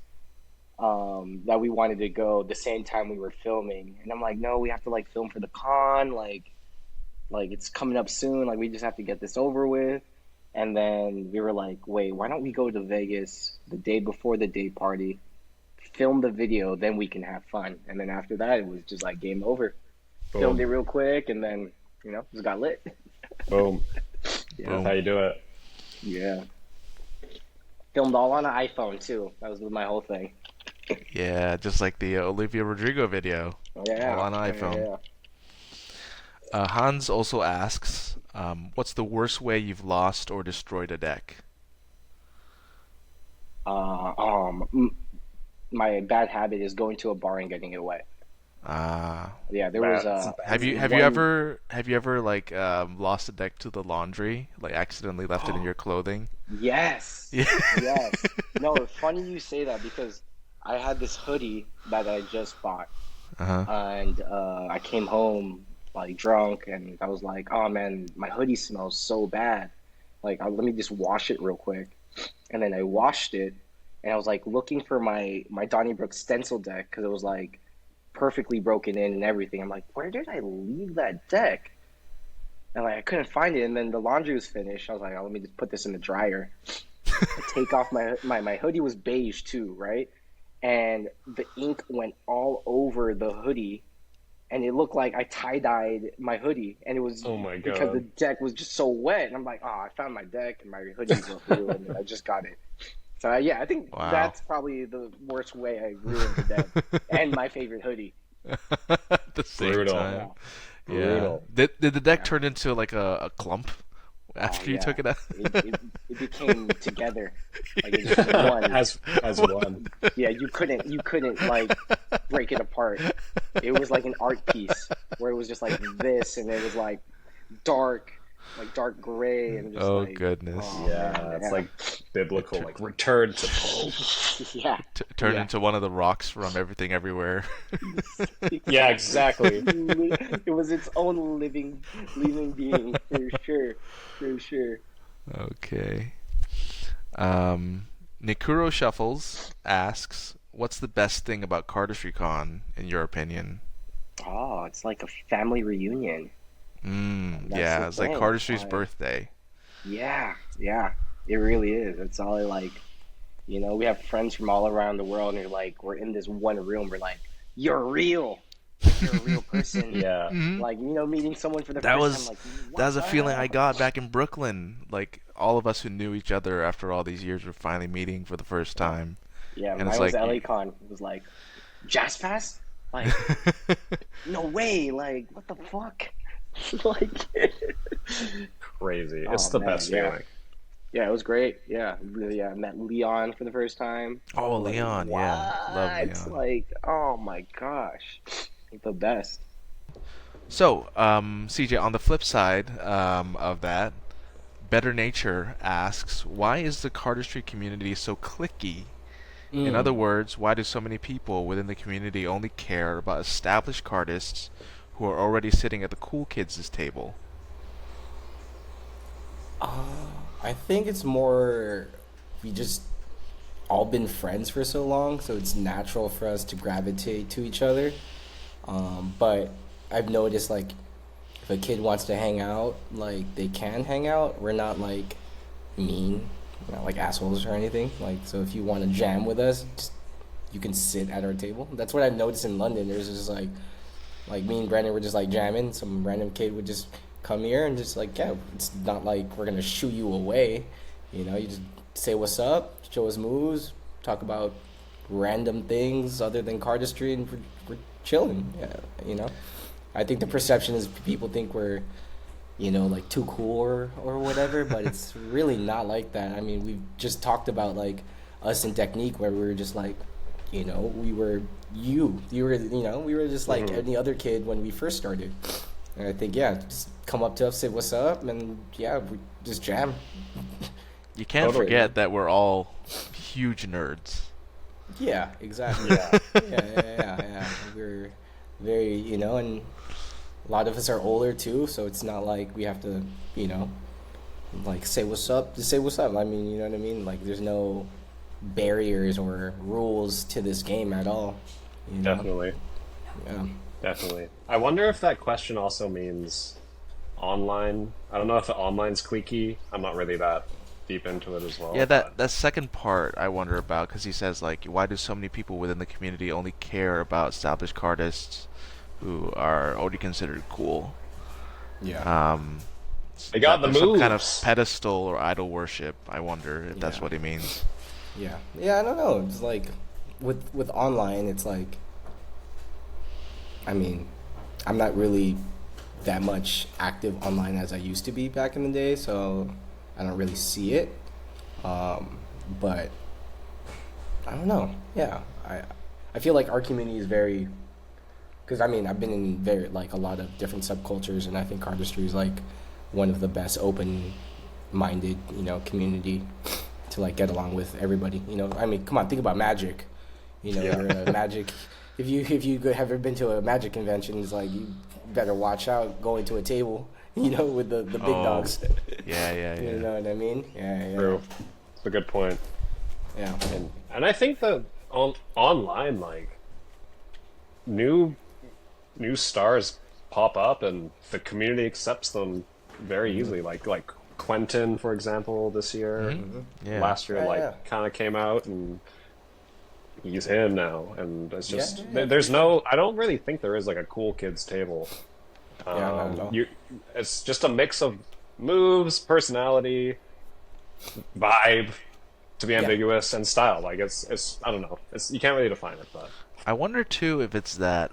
that we wanted to go the same time we were filming. And I'm like, no, we have to like film for the con. Like it's coming up soon. Like we just have to get this over with. And then we were like, wait, why don't we go to Vegas the day before the day party, film the video, then we can have fun. And then after that, it was just like game over. filmed Boom. it real quick, and then just got lit. Boom. Yeah, That's how Boom. you do it. yeah. Filmed all on an iPhone too. That was my whole thing. Yeah, just like the Olivia Rodrigo video, all Yeah, on iPhone. yeah. Hans also asks, what's the worst way you've lost or destroyed a deck? Uh, um, m- my bad habit is going to a bar and getting it away. Uh, Yeah, there was That's one. have you ever like lost a deck to the laundry, like accidentally left it in your clothing? Yes, Yeah. yes. No, funny you say that because I had this hoodie that I just bought, Uh-huh. and I came home like drunk, and I was like, "Oh man, my hoodie smells so bad. Like, let me just wash it real quick." And then I washed it, and I was like looking for my Donnybrook stencil deck because it was like perfectly broken in and everything. I'm like, where did I leave that deck? And like I couldn't find it. And then the laundry was finished. I was like, oh, let me just put this in the dryer. I take off my hoodie was beige too, right? And the ink went all over the hoodie, and it looked like I tie dyed my hoodie, and it was oh my because the god. deck was just so wet. And I'm like, oh, I found my deck, and my hoodie's ruined, and I just got it. So yeah, I think Wow. that's probably the worst way I ruined the deck, and my favorite hoodie. At the same Brutal. Yeah, time. Yeah. Brutal. Did the deck yeah. turn into like a clump Oh after you yeah, took it out? it became together, like it just one. As one. Yeah, you couldn't like break it apart. It was like an art piece where it was just like this, and it was dark, like dark gray, and just Oh like, goodness. oh Yeah, man, it's like biblical, like return to home. yeah, Turned yeah. into one of the rocks from Everything Everywhere. Yeah, exactly. It was its own living being for sure, for sure. Okay. Nikuro Shuffles asks, "What's the best thing about Cardistry Con, in your opinion?" Oh, it's like a family reunion. That's Yeah, the it's like thing. Cardistry's birthday. Yeah, yeah, it really is. It's all like, we have friends from all around the world, and we're in this one room. We're like, you're real, like you're a real person. Yeah. hmm Like, meeting someone for the That first time, was like, that what was a the feeling I hell? got back in Brooklyn. Like all of us who knew each other after all these years were finally meeting for the first Yeah, time, yeah. and it's Mine was like, LA Con. It was like, Jazz Fest? Like, no way. Like, what the fuck? Like, Crazy. It's oh the man, best yeah. feeling. Yeah, it was great. Yeah, really. Yeah, I met Leon for the first time. oh, Like, Leon, yeah, love what? Leon. Like, oh my gosh, the best. So, CJ, on the flip side of that, Better Nature asks, why is the cardistry community so cliquey? In other Mm. words, why do so many people within the community only care about established cardists who are already sitting at the cool kids' table? I think it's more we just all been friends for so long, so it's natural for us to gravitate to each other. But I've noticed like if a kid wants to hang out, like they can hang out. We're not like mean, we're not like assholes or anything. Like so, if you want to jam with us, just you can sit at our table. That's what I've noticed in London. There's just like me and Brandon were just like jamming. Some random kid would just come here and just like yeah, it's not like we're gonna shoo you away. You just say what's up, show us moves, talk about random things other than cardistry, and we're chilling. Yeah, I think the perception is people think we're like too cool or whatever, but it's really not like that. I mean, we've just talked about like us in technique where we were just like, we were you were, we were just like Hmm. any other kid when we first started. And I think, yeah, just come up to us, say what's up, and yeah, we just jam. You can't Totally. forget that we're all huge nerds. Yeah, exactly. Yeah. Yeah. We're very, and a lot of us are older too, so it's not like we have to, like say what's up, just say what's up. I mean, you know what I mean? Like there's no barriers or rules to this game at all. Definitely. Yeah. Definitely. I wonder if that question also means online. I don't know if the online's cliquey. I'm not really that deep into it as well. Yeah, But that second part I wonder about because he says like, why do so many people within the community only care about established cardists who are already considered cool. Yeah. They got the There's some kind of moves. pedestal or idol worship. I wonder if that's Yeah. what he means. Yeah. Yeah, I don't know. It's like with online, it's like, I mean, I'm not really that much active online as I used to be back in the day, so I don't really see it. But I don't know. Yeah, I feel like our community is very, because I mean I've been in very like a lot of different subcultures, and I think Cardistry is like one of the best open-minded community to like get along with everybody. I mean, come on, think about Magic. Yeah. You're a Magic. If you have ever been to a Magic convention, it's like you better watch out going to a table. With the big Oh, dogs. Yeah. You know what I mean? Yeah. True. It's a good point. Yeah. And I think that online, like new stars pop up, and the community accepts them very easily. Like Quentin, for example, this year, Yeah. last year, Yeah. kind of came out, and he's him now. And it's just Yeah. there's no. I don't really think there is like a cool kids table. Yeah, not at all. It's just a mix of moves, personality, vibe, to be ambiguous, and style. Like it's I don't know. You can't really define it, but I wonder too if it's that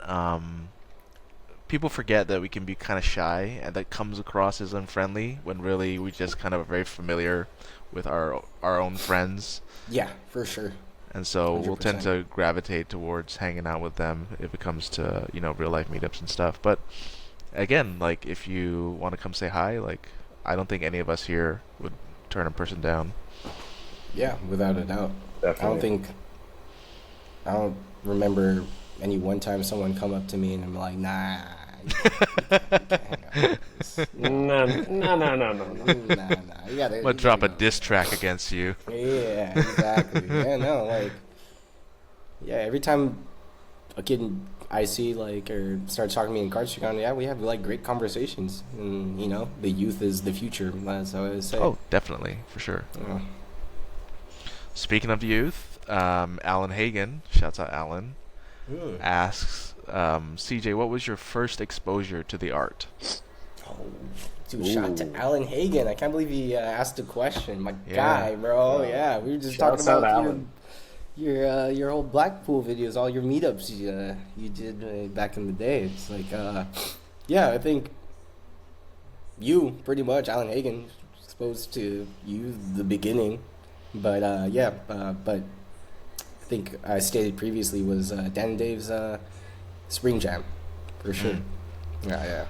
people forget that we can be kind of shy, and that comes across as unfriendly when really we just kind of are very familiar with our own friends, Yeah, for sure. and so we'll tend 100%. to gravitate towards hanging out with them if it comes to real life meetups and stuff. But again, like if you want to come say hi, like I don't think any of us here would turn a person down. Yeah, without a doubt. definitely. I don't remember any one time someone come up to me and I'm like, nah. You can't hang out with this. No. Nah. You gotta, I'm gonna drop a diss track against you. Yeah, exactly. Yeah, no, like, yeah, every time a kid I see, like, or starts talking to me in Cardistry, yeah, we have, like, great conversations. And, the youth is the future, as I always say. Oh, definitely, for sure. Yeah. Speaking of youth, Alan Hagen, shouts out Alan, asks, CJ, what was your first exposure to the art? Oh, dude, shout out to Alan Hagen. I can't believe he asked a question. My Yeah. guy, bro. Yeah, we were just Shouts talking out about Alan. your old Blackpool videos, all your meetups you did back in the day. It's like, yeah, I think you pretty much, Alan Hagen, exposed to you the beginning, but but I think I stated previously was Dan and Dave's Spring Jam, for sure. Yeah.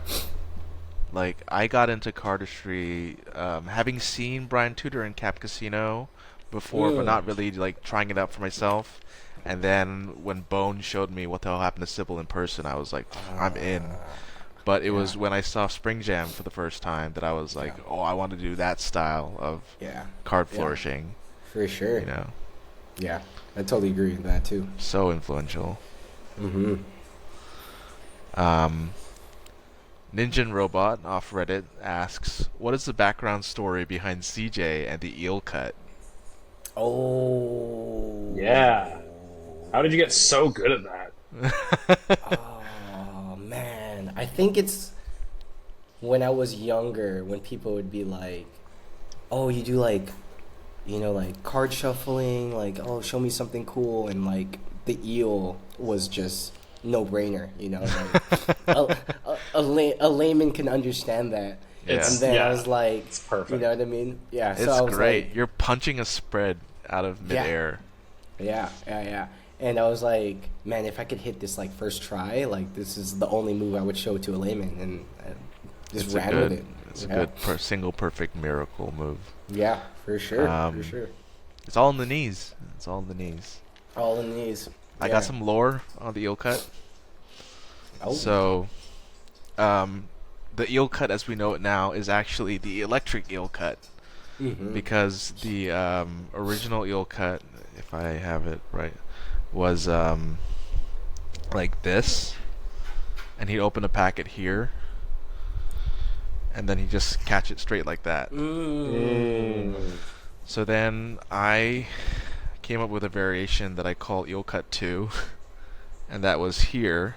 Like, I got into cardistry having seen Brian Tudor in Cap Casino before, but not really like trying it out for myself. And then when Bone showed me what the hell happened to Sybil in person, I was like, I'm in. But it was when I saw Spring Jam for the first time that I was like, oh, I want to do that style of Yeah, card Yeah. flourishing. for sure. Yeah, I totally agree with that too. So influential. Mm-hmm. Ninja Robot off Reddit asks, what is the background story behind CJ and the eel cut? Oh. Yeah. How did you get so good at that? Oh man, I think it's when I was younger, when people would be like, "Oh, you do like, like card shuffling, like, oh, show me something cool," and like the eel was just no brainer, like a layman can understand that. It's- And then yeah, I was like, it's perfect. You know what I mean? Yeah. It's so I was great. like, You're punching a spread out of Yeah. midair. Yeah. And I was like, man, if I could hit this like first try, like this is the only move I would show to a layman, and I just It's ran a good, with it. It's Yeah. a good single perfect miracle move. Yeah, for sure, Um, for sure. It's all in the knees. It's all in the knees. All in these. I got some lore on the eel cut. Oh. So, the eel cut as we know it now is actually the electric eel cut, Mhm. because the original eel cut, if I have it right, was like this, and he'd open a packet here, and then he'd just catch it straight like that. So then I came up with a variation that I call eel cut 2, and that was here,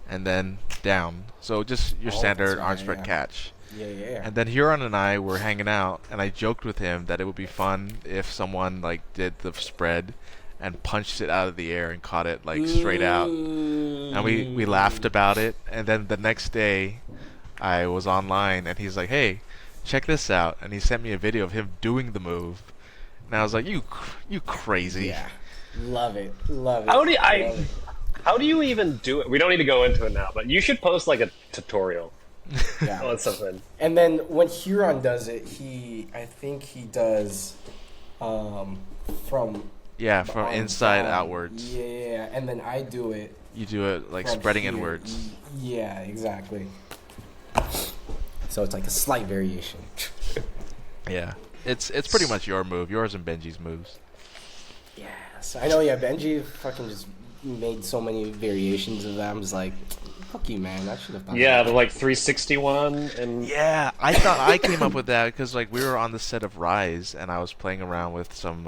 and then down. So just your Oh, standard that's arm right, spread yeah. catch. Yeah. And then Huron and I were hanging out, and I joked with him that it would be fun if someone like did the spread and punched it out of the air and caught it like straight out. And we laughed about it. And then the next day, I was online, and he's like, "Hey, check this out!" And he sent me a video of him doing the move. And I was like, "You crazy!" Yeah. Love it. Love it. How do you, Love it. how do you even do it? We don't need to go into it now, but you should post like a tutorial Yeah. on something. And then when Huron does it, I think he does from Yeah, the from arm inside down. outwards. Yeah, and then I do it You do it like from spreading here. inwards. Yeah, exactly. So it's like a slight variation. Yeah, it's pretty much your move. Yours and Benji's moves. Yes, I know. Yeah, Benji fucking just made so many variations of them. It's like, fuck you, man. I should have thought. Yeah, of the that. like 361 and Yeah, I thought I came up with that because like we were on the set of Rise, and I was playing around with some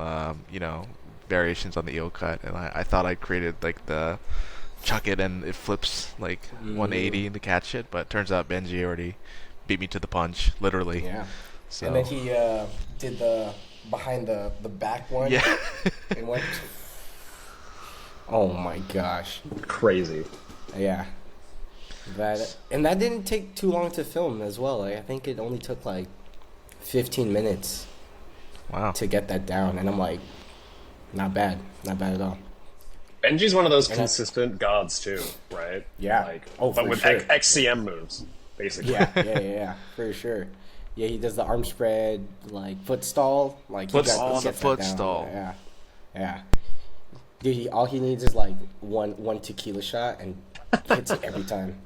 variations on the eel cut, and I thought I created like the chuck it and it flips like 180 to catch it, but turns out Benji already beat me to the punch, literally. Yeah. So And then he did the behind the back one. yeah. And went. Oh my gosh. crazy. Yeah. That didn't take too long to film as well. Like, I think it only took like 15 minutes Wow. to get that down, and I'm like, not bad at all. Benji's one of those And consistent gods too, right? Yeah. Like, Oh, but for with sure. XCM moves, basically. Yeah, for sure. Yeah, he does the arm spread, like foot stall, like Foot he stall, he the gets that foot down. stall. Yeah. Dude, all he needs is like one tequila shot and hits it every time.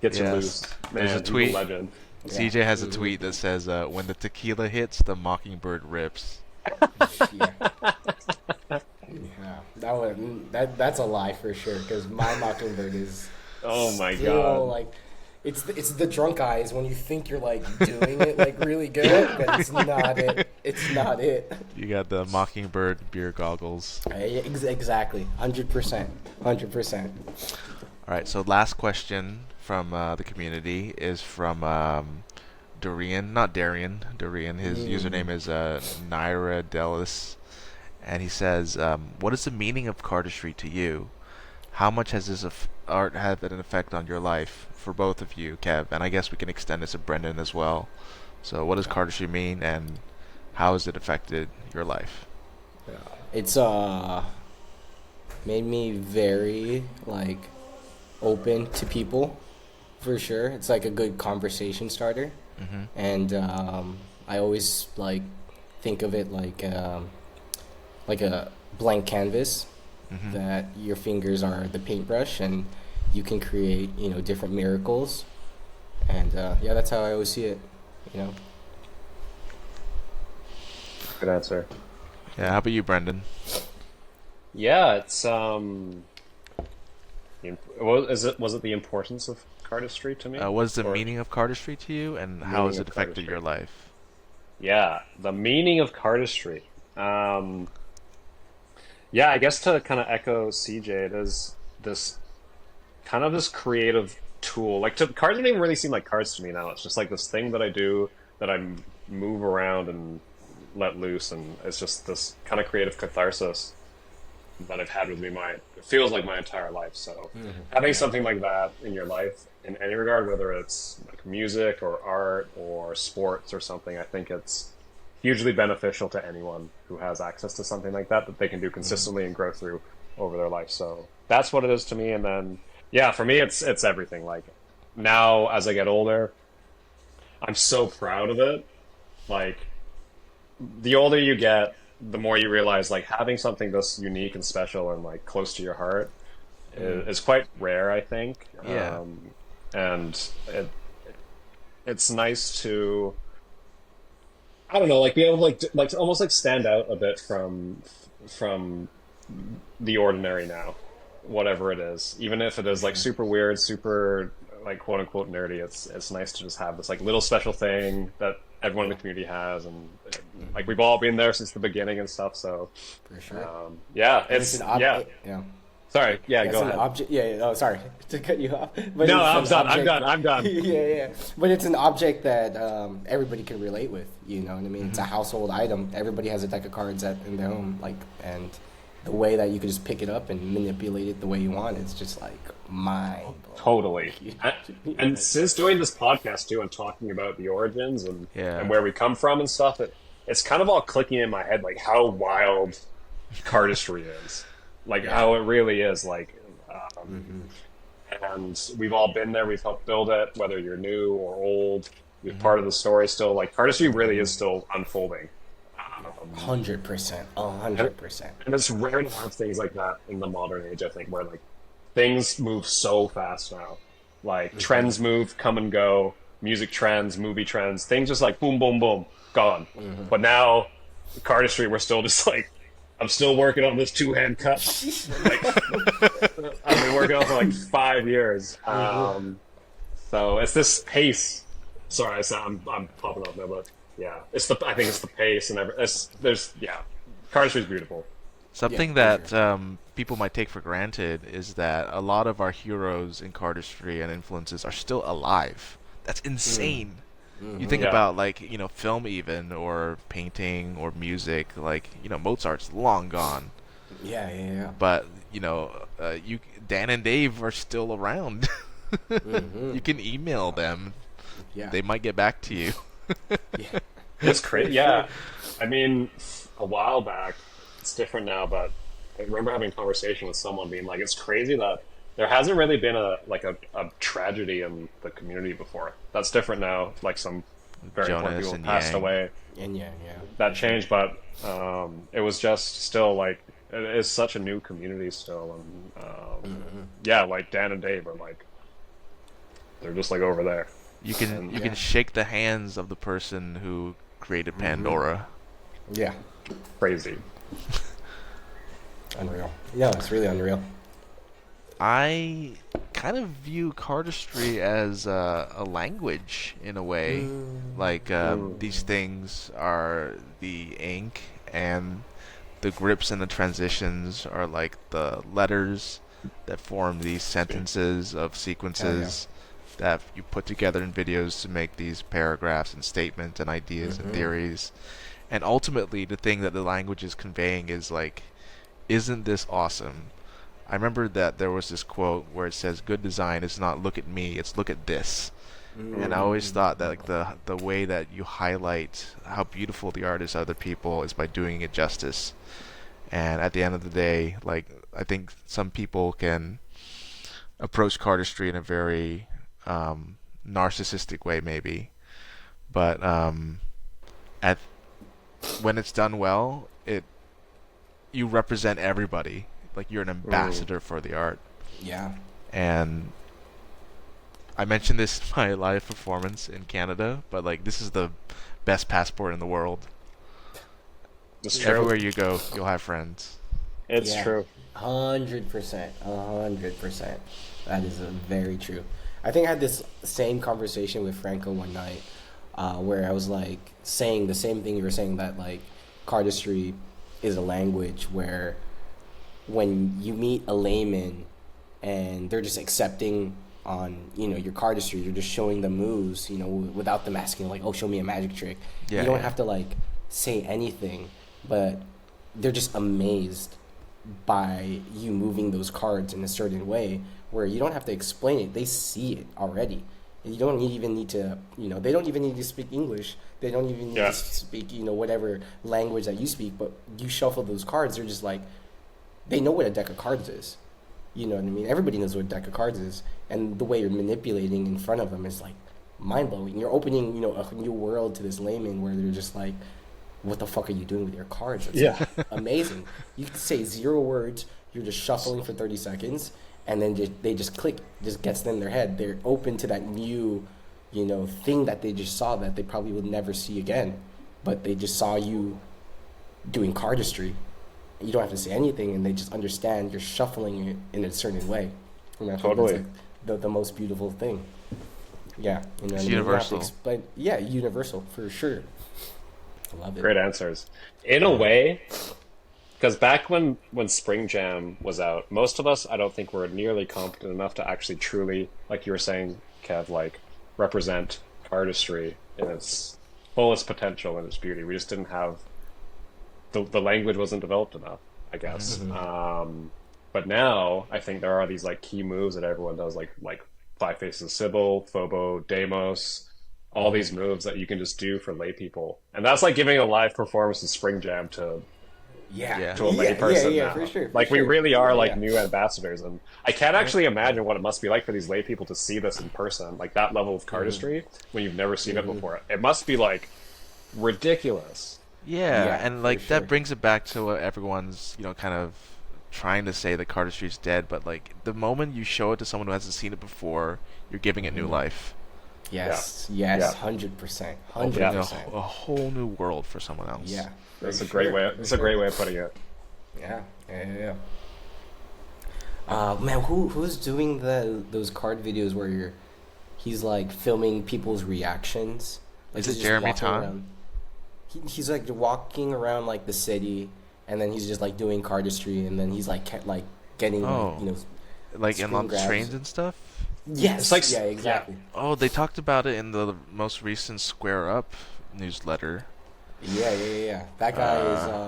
Gets you Yes. loose. Man, There's a he's tweet. legend. CJ has a tweet that says, "When the tequila hits, the Mockingbird rips." Yeah. That's a lie for sure, because my Mockingbird is Oh my still, god. like it's the drunk eyes when you think you're like doing it like really good, but it's not it. It's not it. You got the Mockingbird beer goggles. Exactly, 100%. All right, so last question from the community is from Dorian, not Darian, Dorian. His username is Naira Delis, and he says, "What is the meaning of cardistry to you? How much has this art had an effect on your life for both of you, Kev? And I guess we can extend this to Brendan as well. So, what does cardistry mean, and how has it affected your life?" It's made me very like open to people, for sure. It's like a good conversation starter. Mm-hmm. And I always like think of it like a blank canvas, Mm-hmm. that your fingers are the paintbrush, and you can create different miracles. And yeah, that's how I always see it. Good answer. Yeah, how about you, Brendan? Yeah, it's was it the importance of cardistry to me? What is the Or- meaning of cardistry to you, and how Meaning has of it affected cardistry. your life? Yeah, the meaning of cardistry. Yeah, I guess to kind of echo CJ, it is this kind of this creative tool. Like cards don't even really seem like cards to me now. It's just like this thing that I do that I move around and let loose, and it's just this kind of creative catharsis that I've had with me it feels like my entire life. So having something like that in your life in any regard, whether it's like music or art or sports or something, I think it's hugely beneficial to anyone who has access to something like that they can do consistently and grow through over their life. So that's what it is to me. And then yeah, for me it's everything. Like now as I get older, I'm so proud of it. Like the older you get, the more you realize like having something this unique and special and like close to your heart is quite rare, I think. Yeah. And it's nice to, I don't know, like be able to like almost like stand out a bit from the ordinary now, whatever it is, even if it is like super weird, super like quote unquote nerdy. It's nice to just have this like little special thing that everyone in the community has, and like we've all been there since the beginning and stuff. So For sure. yeah, And it's an yeah. yeah. Sorry, yeah, It's go an ahead. object. Yeah, yeah. Oh, sorry to cut you off. But No, it's I'm an done. I'm object. done. I'm done. Yeah, yeah. But it's an object that everybody can relate with. You know what I mean? It's a Mm-hmm. household item. Everybody has a deck of cards in their home, like, and the way that you can just pick it up and manipulate it the way you want, it's just like mind blowing. Totally. And since doing this podcast too and talking about the origins Yeah. and where we come from and stuff, it's kind of all clicking in my head like how wild cardistry is. Like how it really is. Like, and we've all been there. We've helped build it, whether you're new or old. You're part of the story still. Like cardistry really is still unfolding. 100%, 100%. And it's rare to have things like that in the modern age, I think, where like things move so fast now. Like trends move, come and go, music trends, movie trends, things just like boom, boom, boom, gone. But now, cardistry, we're still just like, I'm still working on this two-hand cut. Like, I've been working on it for like 5 years. So it's this pace. Sorry, I'm popping off now, but yeah, I think it's the pace and cardistry is beautiful. Something Yeah, for that people might take for granted is that a lot of our heroes in cardistry and influences are still alive. That's insane. You think Yeah. about like film even or painting or music. Like Mozart's long gone, Yeah, yeah, yeah. but Dan and Dave are still around. You can email them. Yeah. They might get back to you. Yeah. It's crazy. Yeah, I mean, a while back, it's different now, but I remember having a conversation with someone being like, it's crazy that there hasn't really been a tragedy in the community before. That's different now. Like some very important Jonas people and passed Yang. away. And yeah. That changed, but it was just still like it is such a new community still, and yeah, like Dan and Dave are like they're just like over there. You can shake the hands of the person who created Pandora. Yeah. Crazy. Unreal. Yeah, it's really unreal. I kind of view cardistry as a language in a way. Like these things are the ink, and the grips and the transitions are like the letters that form these sentences of sequences that you put together in videos to make these paragraphs and statements and ideas and theories. And ultimately, the thing that the language is conveying is like, isn't this awesome? I remember that there was this quote where it says, "Good design is not look at me, it's look at this." And I always thought that like the way that you highlight how beautiful the art is to other people is by doing it justice. And at the end of the day, like I think some people can approach cardistry in a very narcissistic way, maybe, but at when it's done well, you represent everybody. Like you're an ambassador for the art. Yeah. And I mentioned this in my live performance in Canada, but like this is the best passport in the world. It's true. Everywhere you go, you'll have friends. It's Yeah. true. 100%. 100%. That is very true. I think I had this same conversation with Franco one night, where I was like saying the same thing you were saying, that like cardistry is a language where when you meet a layman and they're just accepting on your cardistry, you're just showing them moves, without them asking like, oh, show me a magic trick. Yeah, You don't yeah. have to like say anything, but they're just amazed by you moving those cards in a certain way where you don't have to explain it. They see it already. You don't even need to, they don't even need to speak English. They don't even need to speak, whatever language that you speak, but you shuffle those cards, they're just like, they know what a deck of cards is. You know what I mean? Everybody knows what a deck of cards is. And the way you're manipulating in front of them is like mind-blowing. You're opening, a new world to this layman where they're just like, what the fuck are you doing with your cards? It's amazing. You can say 0 words, you're just shuffling for 30 seconds, and then they just click, just gets in their head. They're open to that new, thing that they just saw that they probably would never see again. But they just saw you doing cardistry. You don't have to say anything, and they just understand you're shuffling it in a certain way. And I think Totally. that's like the most beautiful thing. Yeah. It's You don't have to universal. explain. Yeah, universal, for sure. I love it. Great answers. In a way, Because back when Spring Jam was out, most of us, I don't think, were nearly competent enough to actually truly, like you were saying, Kev, like represent artistry in its fullest potential and its beauty. We just didn't have the language wasn't developed enough, I guess. But now I think there are these like key moves that everyone does, like Five Faces Sybil, Phobo, Deimos, all these moves that you can just do for lay people, and that's like giving a live performance in Spring Jam to Yeah. a lay person now. For sure. Like we really are like new ambassadors, and I can't actually imagine what it must be like for these lay people to see this in person, like that level of cardistry when you've never seen it before. It must be like ridiculous. Yeah, and like sure. that brings it back to what everyone's, kind of trying to say that cardistry's dead, but like the moment you show it to someone who hasn't seen it before, you're giving it new life. Yes, Yeah. 100%, Opening 100%. a whole new world for someone else. Yeah, That's for a great sure, way. for That's a sure. great way of putting it. Yeah. Man, who's doing those card videos where he's like filming people's reactions? Like Is it he's just Jeremy walking Tan? around- He's like walking around like the city, and then he's just like doing cardistry, and then he's like getting Oh. like Like in screen on grabs. trains and stuff. yes, It's like- yeah, exactly. Oh, they talked about it in the most recent Square Up newsletter. Yeah. That guy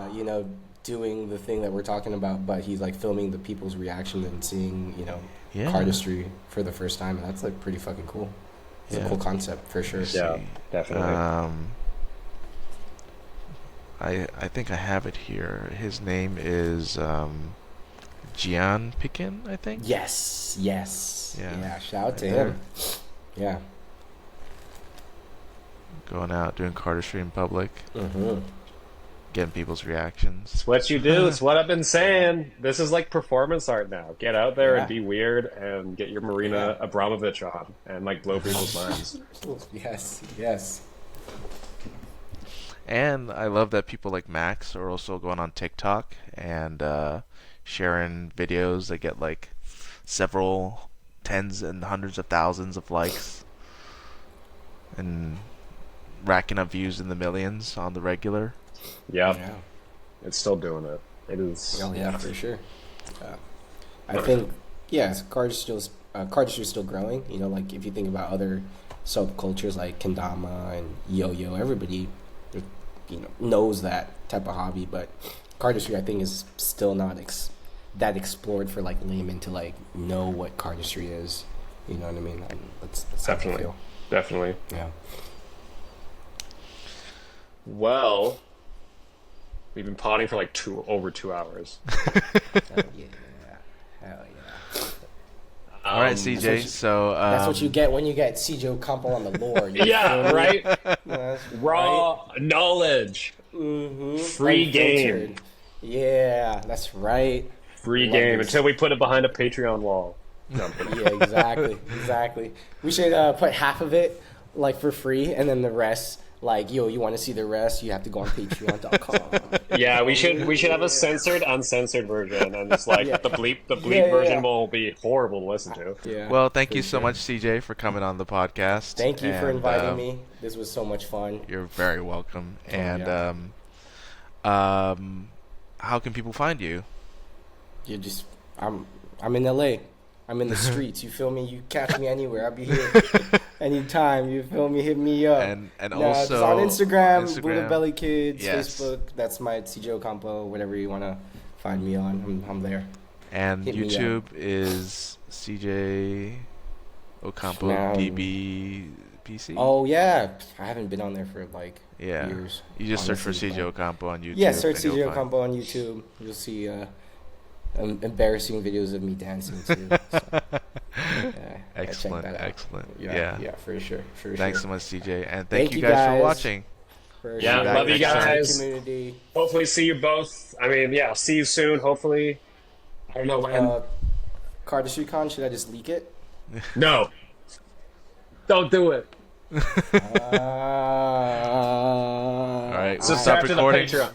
is doing the thing that we're talking about, but he's like filming the people's reaction and seeing Yeah. cardistry for the first time, and that's like pretty fucking cool. It's Yeah. a cool concept for sure. Yeah, definitely. I think I have it here. His name is Gian Pikin, I think. Yes. Yeah. Shout out to Right him. Yeah. Going out doing cardistry in public, Mm-hmm. getting people's reactions. It's what you do. It's what I've been saying. This is like performance art now. Get out there Yeah. and be weird and get your Marina Abramovich on and like blow people's minds. Yes. And I love that people like Max are also going on TikTok and sharing videos that get like several tens and hundreds of thousands of likes and racking up views in the millions on the regular. Yep, Yeah. it's still doing it. It is. Oh yeah, for sure. I think cardistry is still growing. Like if you think about other subcultures like kendama and yo-yo, everybody knows that type of hobby, but cardistry I think is still not that explored for like laymen to like know what cardistry is. You know what I mean? And that's how I Definitely. feel. Definitely. Yeah. Well, we've been potting for like over 2 hours. Hell yeah. All right, Um, CJ. So That's what you get when you get CJ Ocampo on the lore. You Yeah, feel me? right. That's Raw knowledge, Mm-hmm. free game, Yeah, that's right. free Love game this. until we put it behind a Patreon wall. No, I'm kidding. Yeah, exactly. We should put half of it like for free, and then the rest, like, you want to see the rest, you have to go on Patreon.com. Yeah, we should have a censored, uncensored version, and it's like Yeah. the bleep Yeah. version will be horrible to listen to. Yeah. well, thank for you so sure. much, CJ, for coming on the podcast. Thank you for And, inviting me. This was so much fun. You're very welcome. And yeah. how can people find you? You just, I'm in LA. I'm in the streets. You feel me? You catch me anywhere. I'll be here anytime. You feel me? Hit me up. And Nah, also just on Instagram, Buddha Belly Kids, Yes. Facebook. That's my CJ Ocampo. Whatever you want to find me on, I'm there. And Hit me up. YouTube is CJ Ocampo Now- BBPC. Oh yeah, I haven't been on there for like yeah. years. You just search for honestly, CJ but- Ocampo on YouTube. Yeah, search and you'll CJ find- Ocampo on YouTube. You'll see embarrassing videos of me dancing too. So, yeah, check Excellent, that out. excellent. Yeah, Yeah. for sure. Thanks so sure. much, CJ, and Thank thank you you guys for guys. watching. For Yeah, sure. love you Next time. guys. Community. Hopefully, see you both. I mean, yeah, see you soon. Hopefully, I don't know when. Cardistry Con, should I just leak it? No, don't do it. All right, we'll Subscribe stop to the recording. Patreon.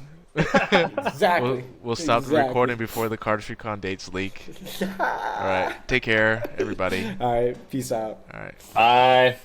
Exactly. We'll stop the Exactly. recording before the Cardistry Con dates leak. All right, take care, everybody. All right, peace out. All right. Bye.